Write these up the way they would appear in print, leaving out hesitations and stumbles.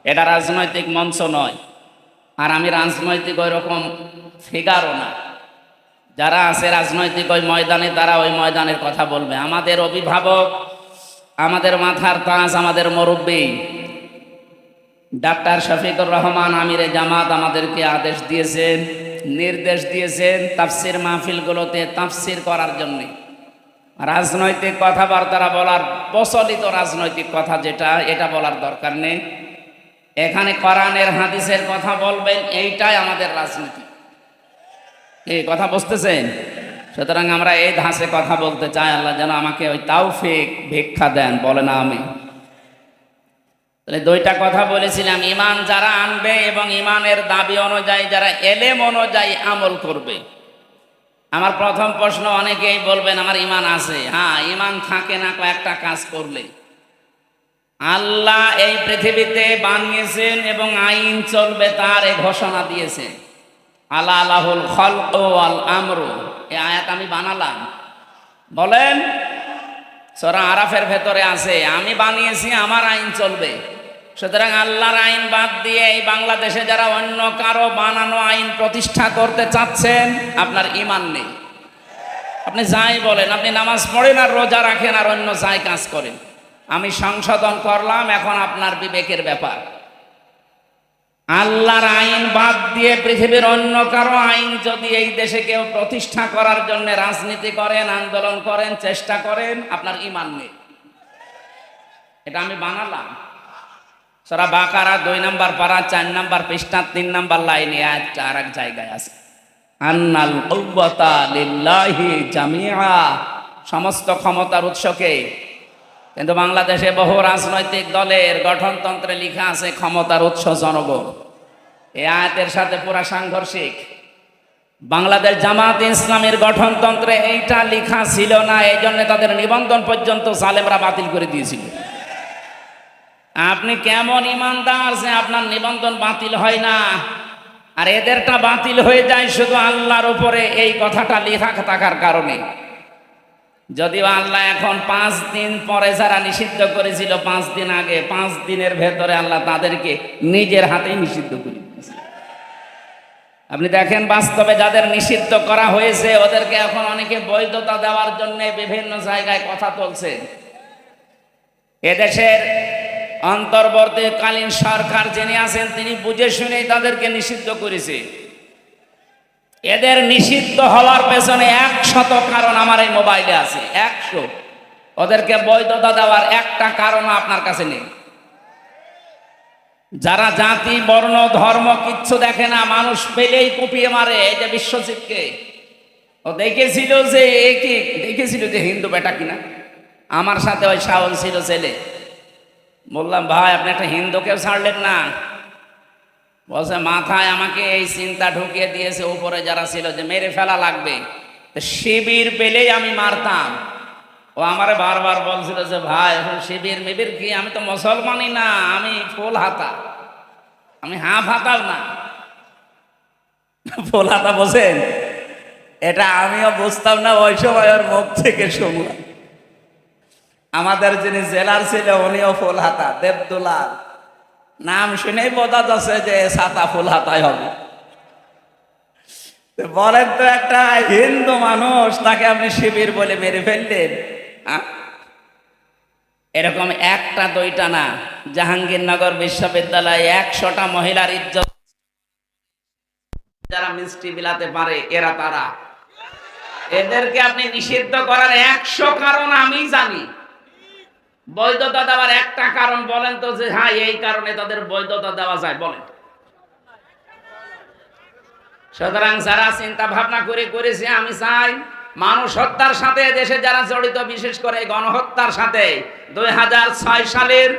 এটা রাজনৈতিক মঞ্চ নয়, আর আমি রাজনৈতিক ওই রকম ফিগারও না। যারা আছে রাজনৈতিক ওই ময়দানে, তারা ওই ময়দানের কথা বলবে। আমাদের অভিভাবক, আমাদের মাথার তাজ, আমাদের মুরব্বী ডাক্তার শফিকুর রহমান আমিরে জামাত আমাদেরকে আদেশ দিয়েছেন, নির্দেশ দিয়েছেন তাফসির মাহফিলগুলোতে তাফসির করার জন্যে। রাজনৈতিক কথাবার্তা বলার, প্রচলিত রাজনৈতিক কথা যেটা, এটা বলার দরকার নেই। এখানে কোরআনের হাদিসের কথা বলবেন, এইটাই আমাদের রাজনীতি। এই কথা বুঝতেছেন? সুতরাং আমরা এই ধাঁচে কথা বলতে চাই। আল্লাহ যেন আমাকে ওই তাওফিক ভিক্ষা দেন, বলে না আমি। তাহলে দুইটা কথা বলেছিলাম, ঈমান যারা আনবে এবং ঈমানের দাবি অনুযায়ী যারা এলেম অনুযায়ী আমল করবে। আমার প্রথম প্রশ্ন, অনেকেই বলবেন আমার ঈমান আছে। হ্যাঁ, ঈমান থাকে না কয়েকটা কাজ করলে। আল্লাহ এই পৃথিবীতে বানিয়েছেন এবং আইন চলবে তার, এই ঘোষণা দিয়েছেন। আলা আলাহুল খালক ওয়াল আমরু, এই আয়াত আমি বানালাম। বলেন, সূরা আরাফের ভেতরে আছে আমি বানিয়েছি, আমার আইন চলবে। সুতরাং আল্লাহর আইন বাদ দিয়ে এই বাংলাদেশে যারা অন্য কারো বানানো আইন প্রতিষ্ঠা করতে চাচ্ছেন, আপনার ঈমান নেই। আপনি যাই বলেন, আপনি নামাজ পড়েন আর রোজা রাখেন আর অন্য যাই কাজ করেন, আমি সংশোধন করলাম, এখন আপনার বিবেকের ব্যাপার। আল্লাহর আইন বাদ দিয়ে পৃথিবীর অন্য কারো আইন যদি এই দেশে কেউ প্রতিষ্ঠা করার জন্য রাজনীতি করেন, আন্দোলন করেন, চেষ্টা করেন, আপনার ঈমান নেই। এটা আমি বানালাম। সূরা বাকারা 2 নম্বর পারা 4 নম্বর পৃষ্ঠা 3 নম্বর লাইনে আয়াতটা আর এক জায়গায় আছে, আন্নাল কুওয়াতা লিল্লাহি জামিআ, সমস্ত ক্ষমতার উৎসকে। কিন্তু বাংলাদেশে বহু রাজনৈতিক দলের গঠনতন্ত্রে লেখা আছে ক্ষমতার উৎস জনগণ। এই আয়াতের সাথে পুরা সাংঘর্ষিক। বাংলাদেশ জামাত ইসলামের গঠনতন্ত্রে এইটা লেখা ছিল না, এই জন্য তাদের নিবন্ধন পর্যন্ত জালেমরা বাতিল করে দিয়েছিল। আপনি কেমন ইমানদার যে আপনার নিবন্ধন বাতিল হয় না, আর এদেরটা বাতিল হয়ে যায় শুধু আল্লাহর উপরে এই কথাটা লেখা থাকার কারণে। যদিও আল্লাহ এখন 5 দিন পরে যারা নিষিদ্ধ করেছিল 5 দিন আগে, 5 দিনের ভেতরে আল্লাহ তাদেরকে নিজের হাতেই নিষিদ্ধ করে দিয়েছে। আপনি দেখেন বাস্তবে যাদের নিষিদ্ধ করা হয়েছে ওদেরকে এখন অনেকে বৈধতা দেওয়ার জন্য বিভিন্ন জায়গায় কথা তুলছে। এদেশের অন্তর্বর্তীকালীন সরকার যিনি আছেন তিনি বুঝে শুনেই তাদেরকে নিষিদ্ধ করেছে। এদের নিষিদ্ধ হওয়ার পেছনে 100 কারণ আমার এই মোবাইলে আছে, 100। ওদেরকে বৈধতা দেওয়ার একটা কারণ আপনার কাছে নেই। যারা জাতি, বর্ণ, ধর্ম কিচ্ছু দেখে না, মানুষ পেলেই কুপিয়ে মারে। এই যে বিশ্বজিৎকে, ও দেখেছিল যে দেখেছিল যে হিন্দু বেটা কিনা। আমার সাথে ওই শাওন ছিল ছেলে, বললাম ভাই আপনি একটা হিন্দুকেও ছাড়লেন না। বলছে মাথায় আমাকে এই চিন্তা ঢুকিয়ে দিয়েছে উপরে যারা ছিল যে মেরে ফেলা লাগবে, শিবির পেলেই আমি মারতাম। ও আমারে বারবার বলছিল যে ভাই এখন শিবির মিবির কি, আমি তো মুসলমানই না, আমি ফুল হাতা, আমি হাফ হাতাও না। ফুল হাতা বোঝেন? এটা আমিও বুঝতাম না, ওই সময় ওর মুখ থেকে শুনলাম। আমাদের যিনি জেলার ছিল উনিও ফুল হাতা, দেবদুলাল, নাম শুনেই বোঝা যাচ্ছে যে ছাতা ফুল হাতায় হবে। বলেন তো, একটা হিন্দু মানুষ তাকে আপনি শিবির বলে মেরে ফেললেন। এরকম একটা দুইটা না, জাহাঙ্গীরনগর বিশ্ববিদ্যালয়ে 100টা মহিলার ইজ্জত যারা মিষ্টি বিলাতে পারে এরা তারা। এদেরকে আপনি নিষিদ্ধ করার 100 কারণ আমি জানি। বৈধতা দেওয়ার একটা কারণ বলেন তো, যে হ্যাঁ এই কারণে তাদের বৈধতা দেওয়া যায়, বলেন। সুতরাং যারা চিন্তা ভাবনা করেছে, আমি চাই মানুষ হত্যার সাথে দেশে যারা জড়িত, বিশেষ করে গণহত্যার সাথে 2006 সালের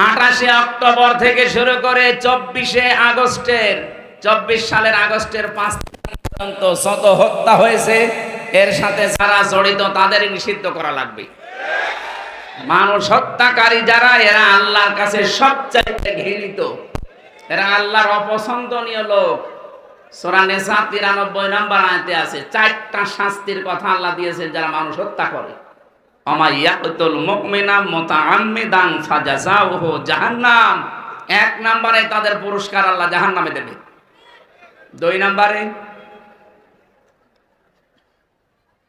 28শে অক্টোবর থেকে শুরু করে 24 সালের আগস্টের 5 পর্যন্ত যত হত্যা হয়েছে এর সাথে যারা জড়িত তাদের নিষিদ্ধ করা লাগবে। মানুষ হত্যাকারী যারা, এরা আল্লাহর কাছে সবচাইতে ঘৃণিত, এরা আল্লাহর অপছন্দনীয় লোক। সূরা নিসা 93 নম্বর আয়াতে আছে 4টা শাস্তির কথা আল্লাহ দিয়েছেন যারা মানুষ হত্যা করে। আমা ইয়াকতুল মুমিনা মুতাআম্মিদান ফাজাযাউহু জাহান্নাম এক নম্বরে তাদের পুরস্কার আল্লাহ জাহান্নামে দেবে। দুই নম্বরে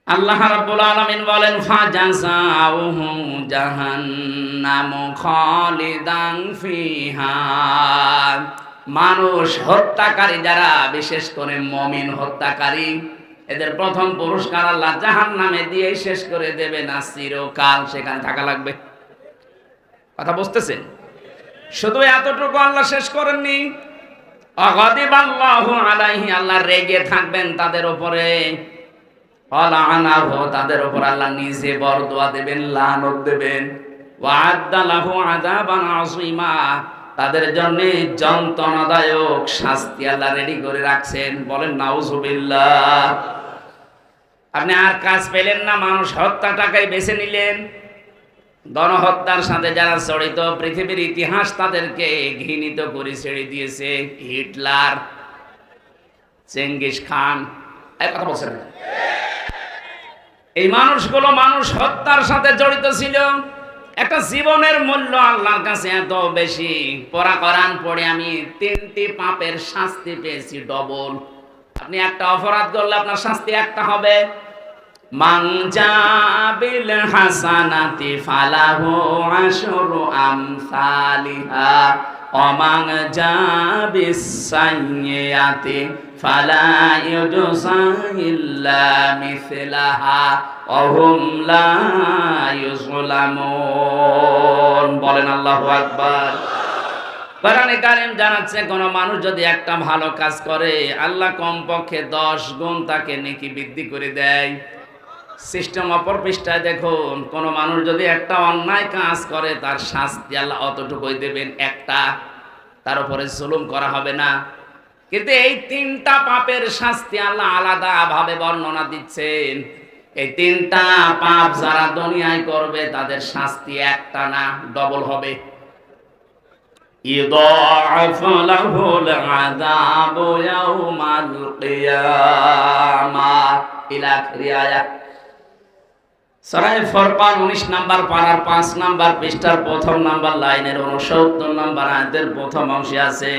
আল্লাহ রাব্বুল আলামিন বলেন ফাজাযাউহু জাহান্নামু খালিদান ফিহা। মানুষ হত্যাকারী যারা, বিশেষ করে মুমিন হত্যাকারী, এদের প্রথম পুরস্কার আল্লাহ জাহান্নামে দিয়ে শেষ করে দেবে না, চিরকাল সেখানে থাকা লাগবে। কথা বুঝতেছেন? শুধু এতটুকু আল্লাহ শেষ করেননি, অগাদিবাল্লাহু আলাইহি, আল্লাহ রেগে থাকবেন তাদের উপরে, ওয়ালাআনাহু, তাদের উপর আল্লাহ নিজে বরদোয়া দেবেন, লানত দেবেন, ওয়া'আদ্দা লাহু আযাবান আযীমা, তাদের জন্য যন্ত্রণাদায়ক শাস্তি আল্লাহ রেডি করে রাখছেন। বলেন নাউজুবিল্লাহ। আপনি আর কাজ পেলেন না, মানুষ হত্যাটাকেই বেছে নিলেন। গণহত্যার সাথে যারা জড়িত, পৃথিবীর ইতিহাস তাদেরকে ঘৃণিত করে ছেড়ে দিয়েছে। হিটলার, চেঙ্গিস খান, এই কথা বলছেন। এই মানুষগুলো মানুষ হত্যার সাথে জড়িত ছিল। একটা জীবনের মূল্য আল্লাহর কাছে এত বেশি। পড়া কোরআন পড়ে আমি 3টি পাপের শাস্তি পেয়েছি ডবল। আপনি একটা অপরাধ করলে আপনার শাস্তি একটা হবে। মান জাবিল হাসানাতি ফালাহু আশরু আমসালিহা ওয়া মান জাবিস সাইয়্যাতি ফালা ইউজসা ইল্লা মিসলাহা ওয়া হুম লা ইউযলামুন। বলেন আল্লাহু আকবার। কোরআনে কারীম জানাচ্ছে, কোন মানুষ যদি একটা ভালো কাজ করে আল্লাহ কমপক্ষে 10 গুণ তাকে নেকি বৃদ্ধি করে দেয়। সিস্টেম অপর পৃষ্ঠায় দেখুন, কোন মানুষ যদি একটা অন্যায় কাজ করে তার শাস্তি আল্লাহ অতটুকুই দেবেন, একটা, তার উপরে জুলুম করা হবে না। কিন্তু এই 3টা পাপের শাস্তি আল্লাহ আলাদা ভাবে বর্ণনা দিচ্ছেন। এই 3টা পাপ যারা দুনিয়ায় করবে তাদের শাস্তি একটা না, ডবল হবে। ইদাআফু লাহুল আযাবু ইয়াউমাল কিয়ামাহ ইলা আখিরি আয়াত। সূরা ফুরকান 19 নাম্বার পারার 5 নাম্বার পৃষ্ঠার প্রথম নাম্বার লাইনের 69 নাম্বার আয়াতের প্রথম অংশে আছে।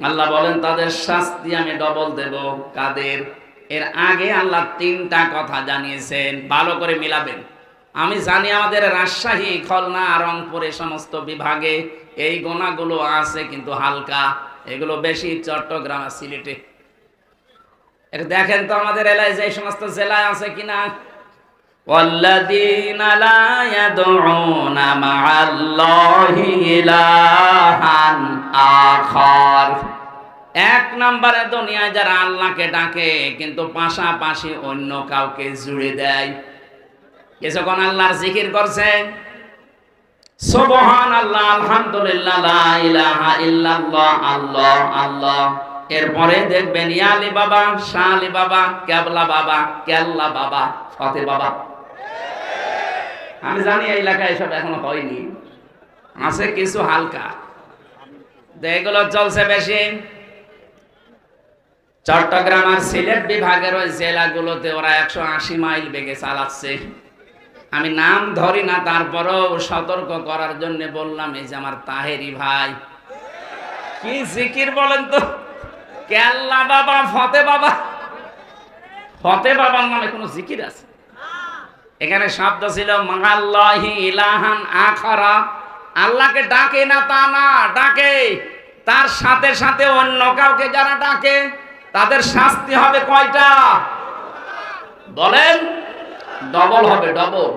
আল্লাহ বলেন তাদের শাস্তি আমি ডবল দেব। কাদের? এর আগে আল্লাহ 3টা কথা জানিয়েছেন, ভালো করে মিলাবেন। আমি জানি আমাদের রাজশাহী, খুলনা, রংপুরে সমস্ত বিভাগে এই গুণাগুলো আছে, কিন্তু হালকা, এগুলো বেশি চট্টগ্রাম আর সিলেটে। এটা দেখেন তো আমাদের এলাকায় যে সমস্ত জেলায় আছে কিনা। ওয়াল্লাযীনা লা ইয়াদউনা মা'আল্লাহি ইলাহান আখার। 1 নম্বরে দুনিয়ায় যারা আল্লাহকে ডাকে কিন্তু পাশাপাশি অন্য কাউকে জুড়ে দেয়। কিছুক্ষণ আল্লাহর জিকির করছে, সুবহানাল্লাহ, আলহামদুলিল্লাহ, লা ইলাহা ইল্লাল্লাহ, আল্লাহ আল্লাহ। এরপরে দেখবেন ইয়া আলী বাবা, শাহ আলী বাবা, কেবলা বাবা, কেল্লা বাবা, ফতে বাবা। আমি জানি এই এলাকায় এসব এখনো হয়নি, আছে কিছু হালকা, এগুলো চলছে বেশি। চট্টগ্রাম আর সিলেট বিভাগের ওই জেলাগুলোতে ওরা 180 মাইল বেগে চালাচ্ছে। আমি নাম ধরি না, তারপরও সতর্ক করার জন্য বললাম। এই যে আমার তাহেরি ভাই, কি জিকির বলেন তো, কেল্লা বাবা, ফতে বাবা। ফতে বাবার নামে কোনো জিকির আছে? এখানে শব্দ ছিল মা'আল্লাহি ইলাহান আখারা। আল্লাহকে ডাকে না তা না, ডাকে, তার সাথে সাথে অন্য কাউকে যারা ডাকে তাদের শাস্তি হবে কয়টা? বলেন, ডবল হবে, ডবল।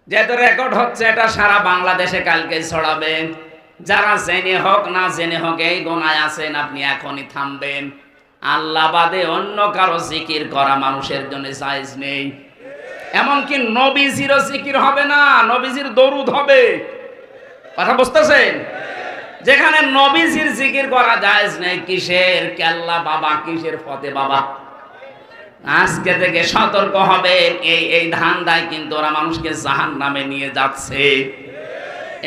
যেহেতু রেকর্ড হচ্ছে, এটা সারা বাংলাদেশে কালকে ছড়াবে। যারা জেনে হোক না জেনে হোক এই গুনায় আছেন, আপনি এখনই থামবেন। আল্লাহ বাদে অন্য কারো জিকির করা মানুষের জন্য জায়েজ নেই। এমনকি নবীজিরও জিকির হবে না, নবীজির দরুদ হবে। কথা বুঝতেছেন? যেখানে নবীজির জিকির করা জায়েজ নেই, কিসের কেল্লা বাবা, কিসের ফতে বাবা। আজকে থেকে সতর্ক হবেন। এই ধান্দায় কিন্তু ওরা মানুষকে জাহান্নামে নিয়ে যাচ্ছে।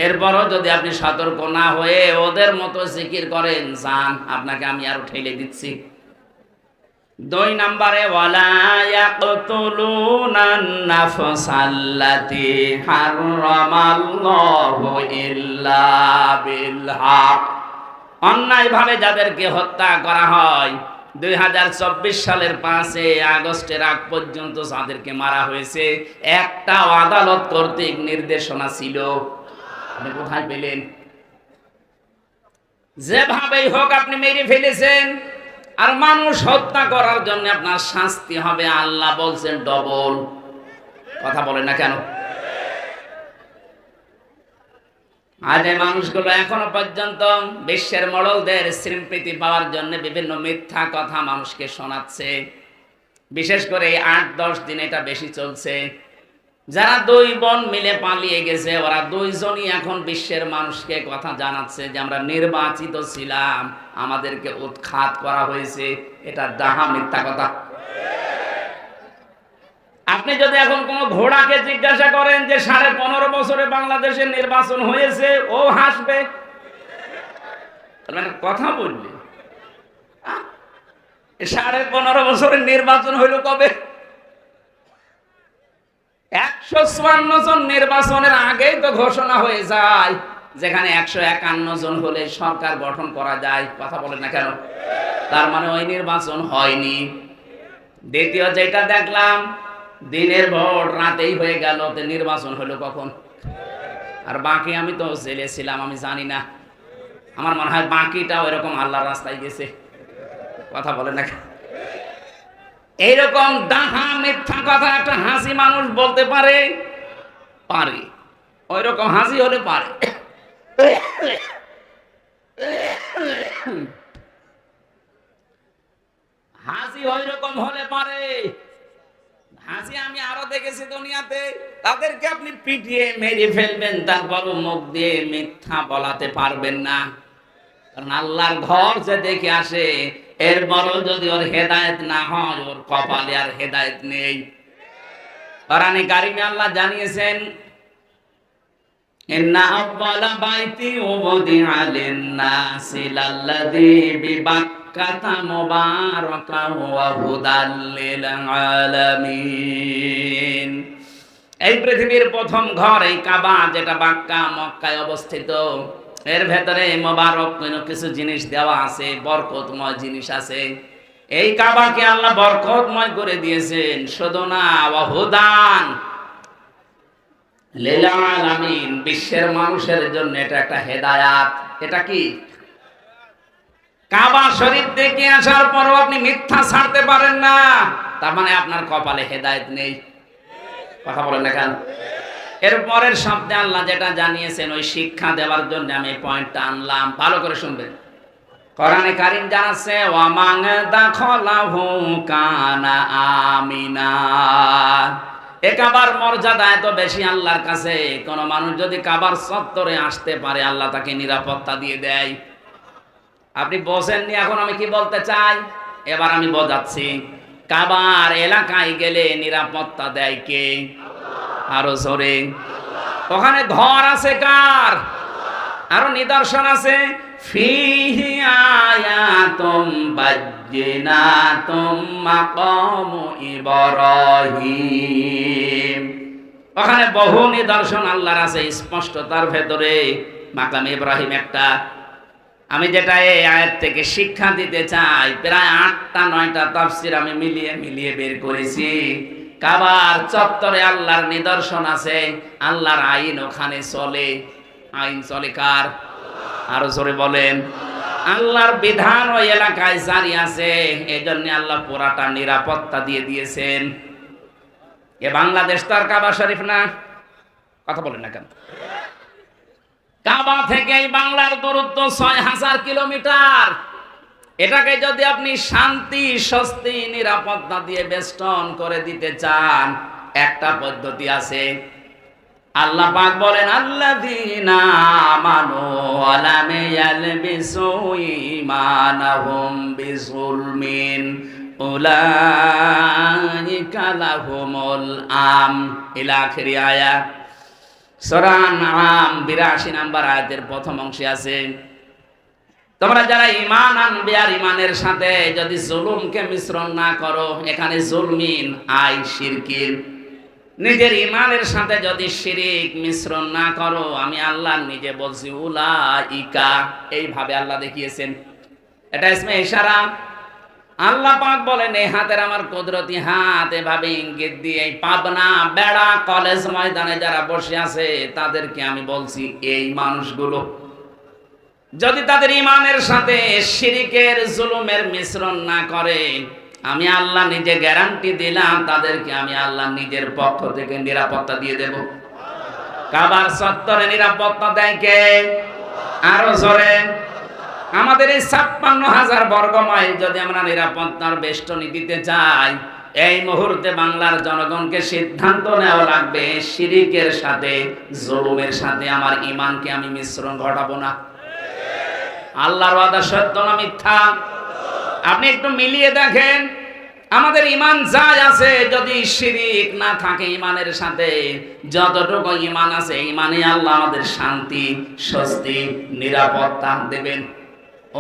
এরপরও যদি আপনি সতর্ক না হয়ে ওদের মতো জিকির করেন, যান, আপনাকে আমি আরো ঠেলে দিচ্ছি। দুই নম্বরে ওয়ালা ইয়াকতুলুনান নাফসাল্লাতী হারামাল্লাহু ইল্লা বিল হক। অন্যায়ভাবে যাদেরকে হত্যা করা হয়, 2024 সালের 5 আগস্টের আগ পর্যন্ত যাদেরকে মারা হয়েছে, একটা আদালত কর্তৃক নির্দেশনা ছিল। আপনি কোথায় পেলেন? যেভাবেই হোক আপনি মেরে ফেলেছেন, আর মানুষ হত্যা করার জন্য আপনার শাস্তি হবে। আল্লাহ বলছেন ডবল। কথা বলেন না কেন? আজ এই মানুষগুলো এখনো পর্যন্ত বিশ্বের মোড়লদের স্বীকৃতি পাওয়ার জন্য বিভিন্ন মিথ্যা কথা মানুষকে শোনাচ্ছে। বিশেষ করে এই 8-10 দিন এটা বেশি চলছে। যারা দুই বোন মিলে পালিয়ে গেছে, ওরা দুইজনই এখন বিশ্বের মানুষকে কথা জানাচ্ছে যে আমরা নির্বাচিত ছিলাম, আমাদেরকে উৎখাত করা হয়েছে। এটা ডাহা মিথ্যা কথা। আপনি যদি এখন কোন ঘোড়াকে জিজ্ঞাসা করেন যে 15.5 বছরে বাংলাদেশে নির্বাচন হয়েছে, ও হাসবে। কথা বললি 15.5 বছরের নির্বাচন হইল কবে? 154 জন নির্বাচনের আগেই তো ঘোষণা হয়ে যায়, যেখানে 151 জন হলে সরকার গঠন করা যায়। কথা বলেন না কেন? তার মানে ওই নির্বাচন হয়নি। দ্বিতীয় যেটা দেখলাম, দিনের ভোট রাতেই হয়ে গেল, তো নির্বাচন হলো কখন? আর বাকি আমি তো জেলে ছিলাম, আমি জানি না। আমার মনে হয় বাকিটাও এরকম আল্লাহর রাস্তায় গেছে। কথা বলেন না কেন? এইরকম ডাহা মিথ্যা কথা একটা হাসি মানুষ বলতে পারে, ওই রকম হাসি হলে পারে। হাসি ওই রকম হলে পারে। হাসি আমি আরো দেখেছি দুনিয়াতে, তাদেরকে আপনি পিটিয়ে মেরে ফেলবেন, তারপরও মুখ দিয়ে মিথ্যা বলাতে পারবেন না। কারণ আল্লাহর ঘর যে দেখে আসে, এরপরও যদি ওর হেদায়েত না হয়, ওর কপালে আর হেদায়েত নেই। কোরআনে কারিমে আল্লাহ জানিয়েছেন, ইন্না আউয়ালা বাইতি উবদিআ লিন-নাসি লাল্লাযী বিবাক্কাতা মুবারাকান ওয়া হুদাল লিল আলামিন। এই পৃথিবীর প্রথম ঘর এই কাবা, যেটা বাক্কা মক্কায় অবস্থিত। এর ভেতরে মোবারক কিছু জিনিস দেওয়া আছে, বরকতময় জিনিস আছে। এই কাবাকে আল্লাহ বরকতময় করে দিয়েছেন। শুধু না, ওয়া হুদান লিল আলামিন, বিশ্বের মানুষের জন্য এটা একটা হেদায়াত। এটা কি? কাবা শরীফ দেখে আসার পরও আপনি মিথ্যা ছাড়তে পারেন না, তার মানে আপনার কপালে হেদায়েত নেই। কথা বলেন না কেন? এরপরের শব্দে আল্লাহ যেটা জানিয়েছেন, ওই শিক্ষা দেওয়ার জন্য আমি এই পয়েন্টটা আনলাম। ভালো করে শুনবেন। কোরআনে কারীম জানাচ্ছে, ওয়া মান দাখালাহু কানা আমিনা। এ কাবার মর্যাদা এত বেশি আল্লাহর কাছে, কোন মানুষ যদি কাবার চত্বরে আসতে পারে, আল্লাহ তাকে নিরাপত্তা দিয়ে দেয়। আপনি বোঝেননি এখন আমি কি বলতে চাই? এবার আমি বোঝাচ্ছি। কাবার এলাকায় গেলে নিরাপত্তা দেয় কে? আরো জোরে। ওখানে ঘর আছে কার? আরো নিদর্শন আছে, ফিহি আয়াতুম বাজ্জিনাতুম মাকামু ইব্রাহিম। ওখানে বহু নিদর্শন আল্লাহর আছে স্পষ্ট, তার ভেতরে মাকাম ইব্রাহিম একটা। আমি যেটা এই আয়াত থেকে শিক্ষা দিতে চাই, প্রায় 8টা-9টা তাফসীর আমি মিলিয়ে বের করেছি। কাবার চত্বরে আল্লাহর নিদর্শন আছে, আল্লাহর আইন ওখানে চলে। আইন চলে কার? আরো জোরে বলেন। আল্লাহর বিধান ওই এলাকায় জারি আছে, এজন্য আল্লাহ পুরাটা নিরাপত্তা দিয়ে দিয়েছেন। এ বাংলাদেশ তো আর কাবা শরীফ না। কথা বলেন না কেন? কাবা থেকে এই বাংলার দূরত্ব 6000 কিলোমিটার। এটাকে যদি আপনি শান্তি, স্বস্তি, নিরাপত্তা দিয়ে বেষ্টন করে দিতে চান, একটা পদ্ধতি আছে। আল্লাহ পাক বলেন, আল্লাযীনা আমানু ওয়া লাম ইয়ালবিসু ঈমানাহুম বিযুলমিন উলাইকা লাহুমুল আমন। ইলা আখির আয়াত। সূরা আনআম 82 নম্বর আয়াতের প্রথম অংশে আছে, তোমরা যারা ঈমান আনবে আর ঈমানের সাথে যদি জুলুমকে মিশ্রণ না করো, এখানে জুলমিন আই শিরকিন, নিজের ঈমানের সাথে যদি শিরিক মিশ্রণ না করো, আমি আল্লাহ নিজে বলছি উলাইকা, এইভাবে আল্লাহ দেখিয়েছেন। এটা ইসমে ইশারা। আল্লাহ পাক বলেন এই হাতের আমার কুদরতি হাত, এভাবে ইঙ্গিত দিয়ে পাবনা বেড়া কলেজ ময়দানে যারা বসে আছে তাদেরকে আমি বলছি, এই মানুষগুলো যদি তাদের ঈমানের সাথে শিরিকের জুলুমের মিশ্রণ না করে, আমি আল্লাহ নিজে গ্যারান্টি দিলাম তাদেরকে আমি আল্লাহ নিজের পক্ষ থেকে নিরাপত্তা দিয়ে দেব। কাবার চত্বরে নিরাপত্তা দেয় কে? আরো জোরে। আমাদের এই ৫৬,০০০ বর্গ মাইল যদি আমরা নিরাপত্তার বেষ্টনী দিতে চাই, এই মুহূর্তে বাংলার জনগণকে সিদ্ধান্ত নেওয়া লাগবে, শিরিকের সাথে জুলুমের সাথে আমার ঈমানকে আমি মিশ্রণ ঘটাবো না। আল্লাহর ওয়াদা সত্য না মিথ্যা? আপনি একটু মিলিয়ে দেখেন, আমাদের ঈমান যাই আছে, যদি শিরিক না থাকে ঈমানের সাথে, যতটুকু ঈমান আছে ঈমানে আল্লাহ আমাদের শান্তি, স্বস্তি, নিরাপত্তা দেবেন।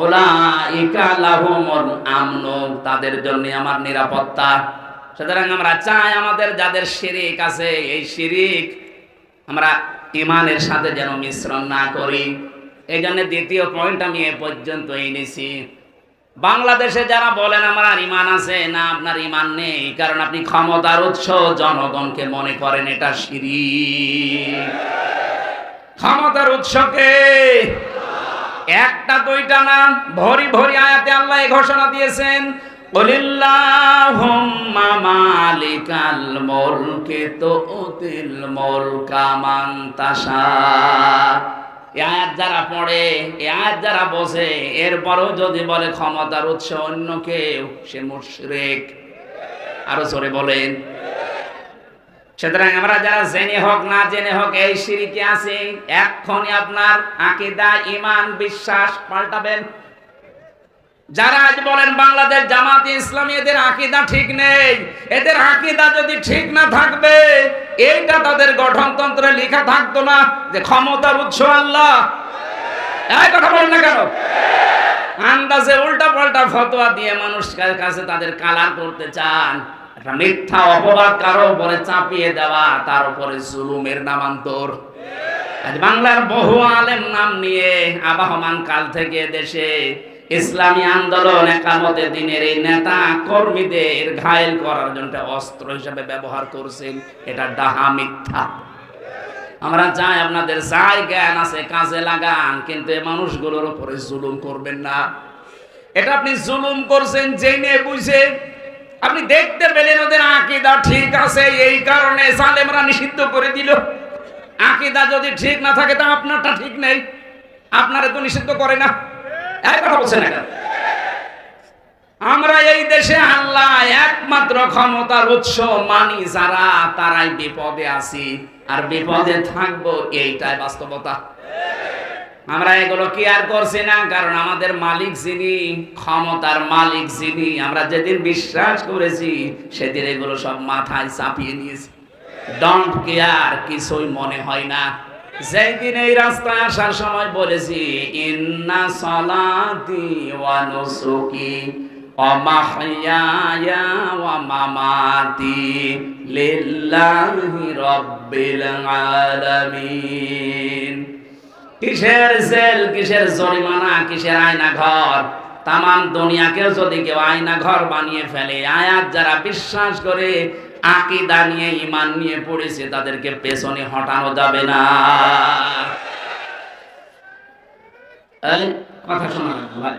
উলাইকা লাহুমুল আমন, তাদের জন্য আমার নিরাপত্তা। সুতরাং আমরা চাই আমাদের যাদের শিরিক আছে, এই শিরিক আমরা ঈমানের সাথে যেন মিশ্রণ না করি। এই জন্য দ্বিতীয় পয়েন্ট আমি এ পর্যন্ত এনেছি। বাংলাদেশে যারা বলেন আমার ঈমান আছে, না আপনার ঈমান নেই, কারণ আপনি ক্ষমতার উৎস জনগণকে মনে করেন এটা শিরিক। ক্ষমতার উৎসকে একটা দুইটা না, ভরি ভরি আয়াতে আল্লাহ এই ঘোষণা দিয়েছেন, কুলিল্লাহুম্মা মালিকাল মুলকি তুতিল মুলকা মান তাশা। এই আয়াত যারা পড়ে, এই আয়াত যারা বোঝে, এরপরও যদি বলে ক্ষমতার উৎস অন্য কেউ, সে মুশরিক। আরো জোরে বলেন। সুতরাং আমরা যারা জেনে হোক না জেনে হোক এই শিরিকে আছে, এখনই আপনার আকীদা, ঈমান, বিশ্বাস পাল্টাবেন। যারা আজ বলেন বাংলাদেশ জামাতে ইসলামী এদের আকীদা ঠিক নেই, এদের আকীদা যদি ঠিক না থাকবে, এইটা তাদের গঠনতন্ত্রে লেখা থাকতো না যে ক্ষমতার উৎস আল্লাহ। এই কথা বলেন না কেন? আন্দাজে উল্টা পাল্টা ফতোয়া দিয়ে মানুষের কাছে তাদের কালার করতে চান, একটা মিথ্যা অপবাদ কারো উপরে চাপিয়ে দেওয়া, তার উপরে জুলুমের নামান্তর। আজ বাংলার বহু আলেম নাম নিয়ে আবাহমান কাল থেকে দেশে ইসলামী আন্দোলন, একামতে দিনের এই নেতা কর্মীদের ঘায়েল করার জন্য অস্ত্র হিসেবে ব্যবহার করছেন। এটা ডাহা, মিথ্যা। আমরা চাই আপনাদের যাই জ্ঞান আছে কাজে লাগান, কিন্তু এই মানুষগুলোর উপরে জুলুম করবেন না। এটা আপনি জুলুম করছেন জেনে বুঝে। আপনি দেখতে পেলেন ওদের আকীদা ঠিক আছে, এই কারণে জালেমরা নিষিদ্ধ করে দিল। আকীদা যদি ঠিক না থাকে তা আপনারটা ঠিক নেই, আপনারে তো নিষিদ্ধ করে না। এই কথা বলছেন না? আমরা এই দেশে আল্লাহ একমাত্র ক্ষমতার উৎস মানি যারা, তারাই বিপদে আছি আর বিপদে থাকবো, এইটাই বাস্তবতা। আমরা এগুলো কি আর করছি না, কারণ আমাদের মালিক যিনি, ক্ষমতার মালিক যিনি, আমরা যেদিন বিশ্বাস করেছি সেদিন এগুলো সব মাথায় চাপিয়ে নিয়েছি। ডোন্ট কেয়ার, কিছুই মনে হয় না। যেই দিন এই রাস্তায় আসার সময় বলেছি, ইন্না সালাতি ওয়া নুসুকি ওয়া মাহইয়ায়া ওয়া মামাতি লিল্লাহি রাব্বিল আলামিন। কিসের জেল, কিসের জরিমানা, কিসের আয়না ঘর? তামাম দুনিয়াকেও যদি কেউ আয়না ঘর বানিয়ে ফেলে, আয়াত যারা বিশ্বাস করে, আকীদা নিয়ে, ঈমান নিয়ে পড়েছে, তাদেরকে পেছনে হটানো যাবে না। কথা শোনা ভাই,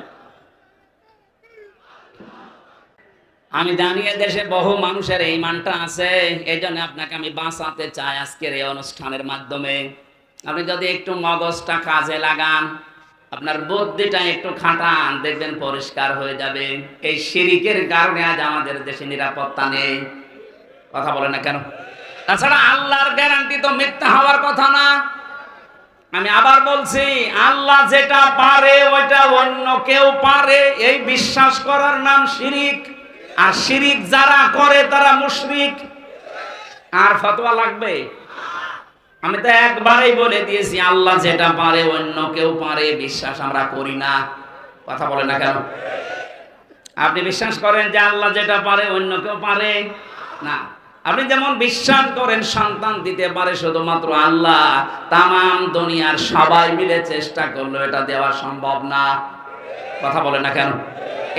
আমি জানি দেশে বহু মানুষের এই ঈমানটা আছে, এই জন্য আপনাকে আমি বাঁচাতে চাই আজকের এই অনুষ্ঠানের মাধ্যমে। আপনি যদি একটু মগজটা কাজে লাগান, আপনার বুদ্ধিটা একটু খাটান, দেখবেন পরিষ্কার হয়ে যাবে। এই শিরিকের কারণে আজ আমাদের দেশে নিরাপত্তা নেই। কথা বলে না কেন? তাছাড়া আল্লাহর গ্যারান্টি তো মিথ্যা হওয়ার কথা না। আমি আবার বলছি, আল্লাহ যেটা পারে ওইটা অন্য কেউ পারে, এই বিশ্বাস করার নাম শিরিক। আর শিরিক যারা করে তারা মুশরিক। আর ফতোয়া লাগবে? আমি তো একবারই বলে দিয়েছি, আল্লাহ যেটা পারে অন্য কেউ পারে, বিশ্বাস আমরা করি না। কথা বলে না কেন? আপনি বিশ্বাস করেন যে আল্লাহ যেটা পারে অন্য কেউ পারে না? আপনি যেমন বিশ্বাস করেন সন্তান দিতে পারে শুধুমাত্র আল্লাহ, তামাম দুনিয়ার সবাই মিলে চেষ্টা করলেও এটা দেওয়া সম্ভব না। কথা বলে না কেন?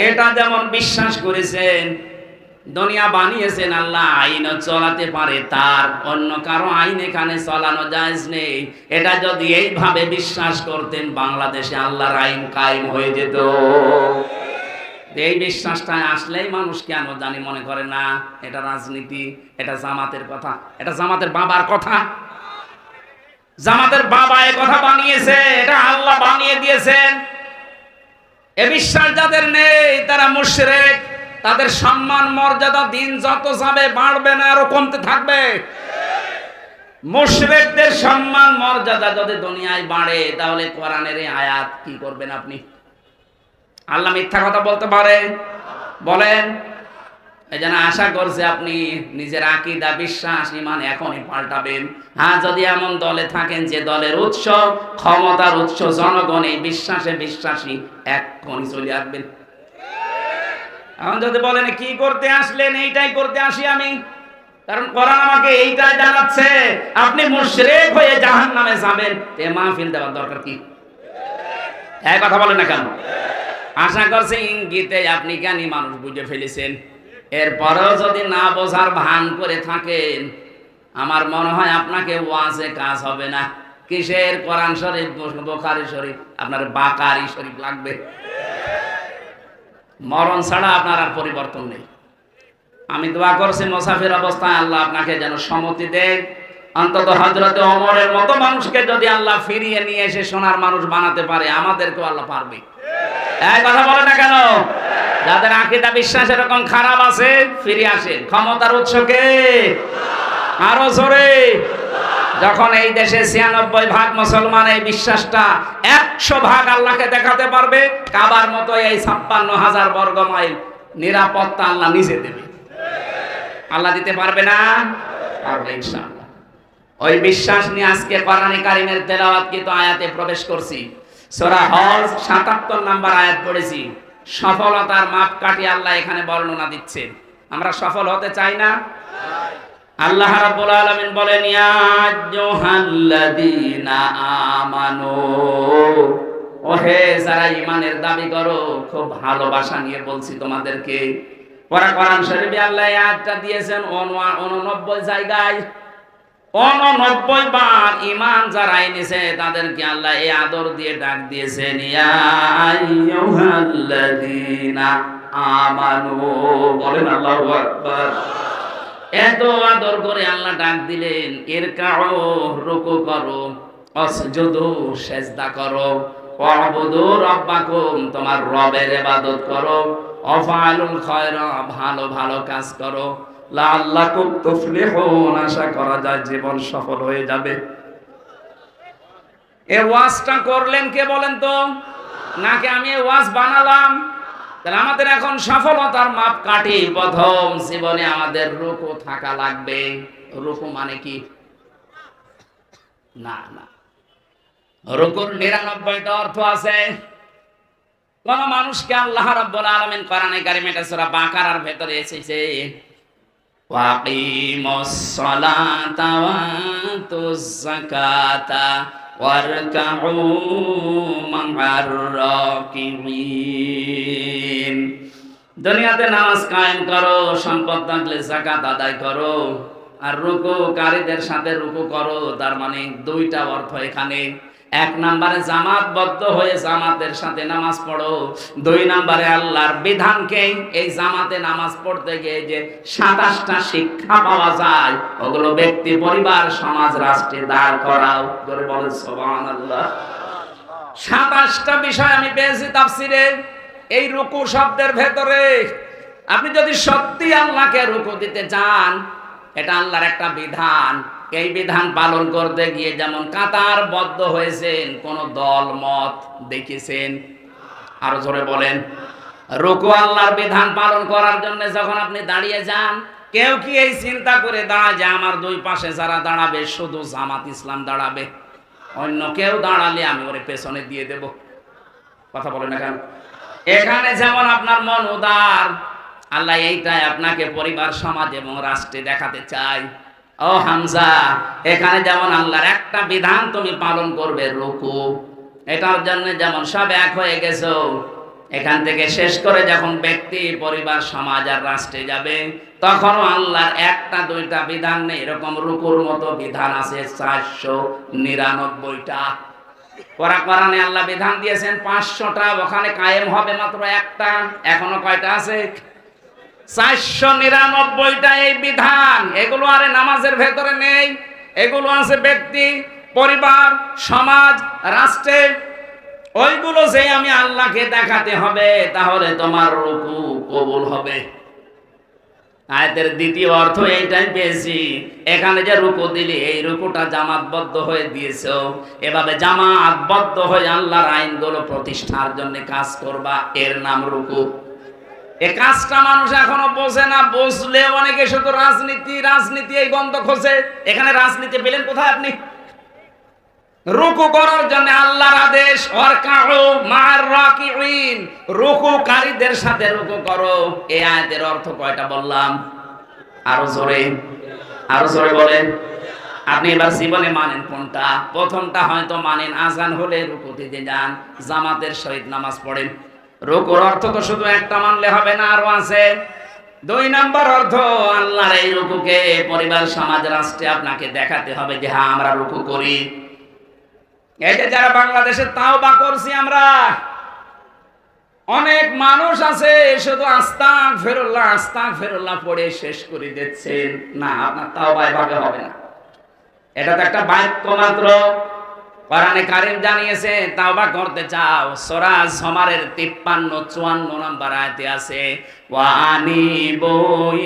এটা যেমন বিশ্বাস করেছেন দুনিয়া বানিয়েছেন আল্লাহ, আইনও চলাতে পারে তার, অন্য কারো আইন এখানে চালানো জায়েজ নেই। এটা যদি এইভাবে বিশ্বাস করতেন বাংলাদেশে আল্লাহর আইন কায়েম হয়ে যেত। এই বিশ্বাসটা আসলেই মানুষ কেন জানি মনে করে না এটা রাজনীতি, এটা জামাতের কথা, এটা জামাতের বাবার কথা। জামাতের বাবা এ কথা বানিয়েছে, এটা আল্লাহ বানিয়ে দিয়েছেন। এ বিশ্বাস যাদের নেই তারা মুশরিক। তাদের সম্মান মর্যাদা দিন যত যাবে বাড়বে না, আরো কমতে থাকবে। মুশরিকদের সম্মান মর্যাদা যদি দুনিয়ায় বাড়ে তাহলে কোরআনের এই আয়াত কি করবেন আপনি? আল্লাহ মিথ্যা কথা বলতে পারে? বলেন। এই জন্য আশা করছে আপনি নিজের আকীদা, বিশ্বাস, ঈমান এখনই পাল্টাবেন। হ্যাঁ, যদি এমন দলে থাকেন যে দলের উৎস, ক্ষমতার উৎস জনগণ, এই বিশ্বাসে বিশ্বাসী, এখনই চলে আসবেন। এখন যদি বলেন কি করতে আসলেন, এইটাই করতে আসি আমি, কারণ কোরআন আমাকে এইটাই জানাচ্ছে আপনি মুশরিক হয়ে জাহান্নামে যাবেন, এ মাহফিল দেওয়ার দরকার কি? এই কথা বলেন না কেন? আশা করছে ইঙ্গিতে আপনি জ্ঞানী মানুষ বুঝে ফেলেছেন। এরপরেও যদি না বোঝার ভান করে থাকেন, আমার মনে হয় আপনাকে ওয়াজে কাজ হবে না। কিসের কোরআন শরীফ, বুখারী শরীফ, আপনার বাকারি শরীফ লাগবে। মরণ ছাড়া আপনার আর পরিবর্তন নেই। আমি দোয়া করছি মুসাফির অবস্থায় আল্লাহ আপনাকে যেন সম্মতি দেন। অন্তত হযরতে ওমরের মতো মানুষকে যদি আল্লাহ ফিরিয়ে নিয়ে এসে সোনার মানুষ বানাতে পারে, আমাদেরকেও আল্লাহ পারবে। এই কথা বলে না কেন? যাদের আকীদা বিশ্বাস এরকম খারাপ আছে, ফিরে আসেন। ক্ষমতার উৎসকে আরো জোরে। যখন এই দেশে ৯৬% মুসলমান এই বিশ্বাসটা ১০০% আল্লাহকে দেখাতে পারবে, কাবার মতো এই ৫৬,০০০ বর্গ মাইল নিরাপত্তা আল্লাহ নিজে দেবে। আল্লাহ দিতে পারবে না? পারবে ইনশাআল্লাহ। ওই বিশ্বাস নিয়ে আজকে কোরআনে কারীমের তেলাওয়াতকৃত আয়াতে প্রবেশ করছি। সূরা হজ ৭৭ নম্বর আয়াত পড়েছি। সফলতার মাপকাঠি আল্লাহ এখানে বর্ণনা দিচ্ছেন। আমরা সফল হতে চাই না? আল্লাহ রাব্বুল আলামিন বলেন, ইয়া আইয়ুহাল্লাযীনা আমানু, ওহে যারা ঈমানের দাবি করো, খুব ভালোবাসা নিয়ে বলছি তোমাদেরকে। কোরআন শরীফে আল্লাহ এই আয়াতটা দিয়েছেন 89 জায়গায়। 89 বার ঈমান যারা এনেছে তাদেরকে আল্লাহ এই আদর দিয়ে ডাক দিয়েছেন, ইয়া আইয়ুহাল্লাযীনা আমানু। বলেন আল্লাহু আকবার। এত আদর করে আল্লাহ ডাক দিলেন, ইরকাউ, রুকু করো, আসজুদু, সিজদা করো, ওয়াবুদু রাব্বাকুম, তোমার রবের ইবাদত করো, ওয়াফআলুল খায়রা, ভালো ভালো কাজ করো, লাআল্লাকুম তুফলিহুন, আশা করা যায় জীবন সফল হয়ে যাবে। এই ওয়াজটা করলেন কে বলেন তো? নাকি আমি এই ওয়াজ বানালাম? তাহলে আমাদের এখন সফলতার মাপকাঠি, প্রথম জীবনে আমাদের রুকু থাকা লাগবে। রুকু মানে কি? না না, রুকুর ৯৯টা অর্থ আছে। কোন মানুষকে আল্লাহ রাব্বুল আলামিন কোরআনে কারীমে সূরা বাকারার ভেতরে এসেছে, ওয়াকিমুস সালাতা ওয়াতুজ যাকাতা ওয়ারকাউ মা'আর রাকিবিন। দুনিয়াতে নামাজ কায়েম করো, সম্পদ থাকলে যাকাত আদায় করো, আর রুকুকারীদের সাথে রুকু করো। তার মানে দুইটা অর্থ এখানে। এক নম্বরে জামাতবদ্ধ হয়ে জামাতের সাথে নামাজ পড়ো। দুই নম্বরে আল্লাহর বিধানকে এই জামাতে নামাজ পড়তে গিয়ে যে ২৭টা শিক্ষা পাওয়া যায়, ওগুলো ব্যক্তি, পরিবার, সমাজ, রাষ্ট্রে দাঁড় করাও। করে বলেন সুবহানাল্লাহ। ২৭টা বিষয় আমি পেয়েছি তাফসিরে এই রুকু শব্দের ভেতরে। আপনি যদি সত্যি আল্লাহকে রুকু দিতে চান, এটা আল্লাহর একটা বিধান। এই বিধান পালন করতে গিয়ে যেমন কাতারবদ্ধ হয়েছেন, কোন দল মত দেখেছেন? আরো জোরে বলেন। রুকু আল্লাহর বিধান পালন করার জন্য যখন আপনি দাঁড়িয়ে যান, কেউ কি এই চিন্তা করে দাঁড়ায় যে আমার দুই পাশে যারা দাঁড়াবে শুধু জামাত ইসলাম দাঁড়াবে, অন্য কেউ দাঁড়ালে আমি ওরে পেছনে দিয়ে দেব? কথা বলে না কেন? এখানে যেমন আপনার মন উদার, আল্লাহ এইটাই আপনাকে পরিবার, সমাজ এবং রাষ্ট্রে দেখাতে চায়। ও হামজা, এখানে যেমন আল্লাহর একটা বিধান তুমি পালন করবে, রুকু, এটার জন্য যেমন সব এক হয়ে গেছো, এখান থেকে শেষ করে যখন ব্যক্তি, পরিবার, সমাজ আর রাষ্ট্রে যাবে, তখনও আল্লাহর একটা দুইটা বিধান নেই, এরকম রুকুর মতো বিধান আছে 499টা। কোরআনে আল্লাহ বিধান দিয়েছেন 500টা, ওখানে কায়েম হবে মাত্র একটা। এখনো কয়টা আছে? 499টা এই বিধান। এগুলো আরে নামাজের ভেতরে নেই, এগুলো আছে ব্যক্তি, পরিবার, সমাজ, রাষ্ট্রে। ওইগুলো যে আমি আল্লাহকে দেখাতে হবে, তাহলে তোমার রুকু কবুল হবে। আয়াতের দ্বিতীয় অর্থ এইটাই পেয়েছি, এখানে যে রুকু দিলি, এই রুকুটা জামাতবদ্ধ হয়ে দিয়েছো, এভাবে জামাতবদ্ধ হয়ে আল্লাহর আইনগুলো প্রতিষ্ঠার জন্য কাজ করবা, এর নাম রুকু। এই কাজটা মানুষ এখনো বোঝে না, বুঝলে অনেকে শুধু রাজনীতি রাজনীতি এই গন্ধ খোঁজে। এখানে রাজনীতি পেলেন কোথায় আপনি? রুকু করার জন্য আল্লাহর আদেশ, ওয়ারকাউ মা'আর রাকিঈন, রুকুকারীদের সাথে রুকু করো। এই আয়াতের অর্থ কয়টা বললাম? আরো জোরে বলেন। আপনি এবার জীবনে মানেন কোনটা? প্রথমটা হয়তো মানেন, আজান হলে রুকু দিতে যান, জামাতের সহিত নামাজ পড়েন। রুকুর অর্থ তো শুধু একটা মানলে হবে না, আরো আছে। 2 নম্বর অর্থ, আল্লাহর এই রুকুকে পরিবার, সমাজ, রাষ্ট্রে আপনাকে দেখাতে হবে যে হ্যাঁ আমরা রুকু করি। এই যে যারা বাংলাদেশে তাওবা করছি আমরা, অনেক মানুষ আছে শুধু আস্তাগফিরুল্লাহ পড়ে শেষ করে দিচ্ছেন। না, আপনার তাওবা এভাবে হবে না। এটা তো একটা বাক্য মাত্র। কোরআনে কারীম জানিয়েছে, তাওবা করতে চাও, সূরা জুমারের 53-54 নম্বর আয়াতে আছে, ওয়া আনিবু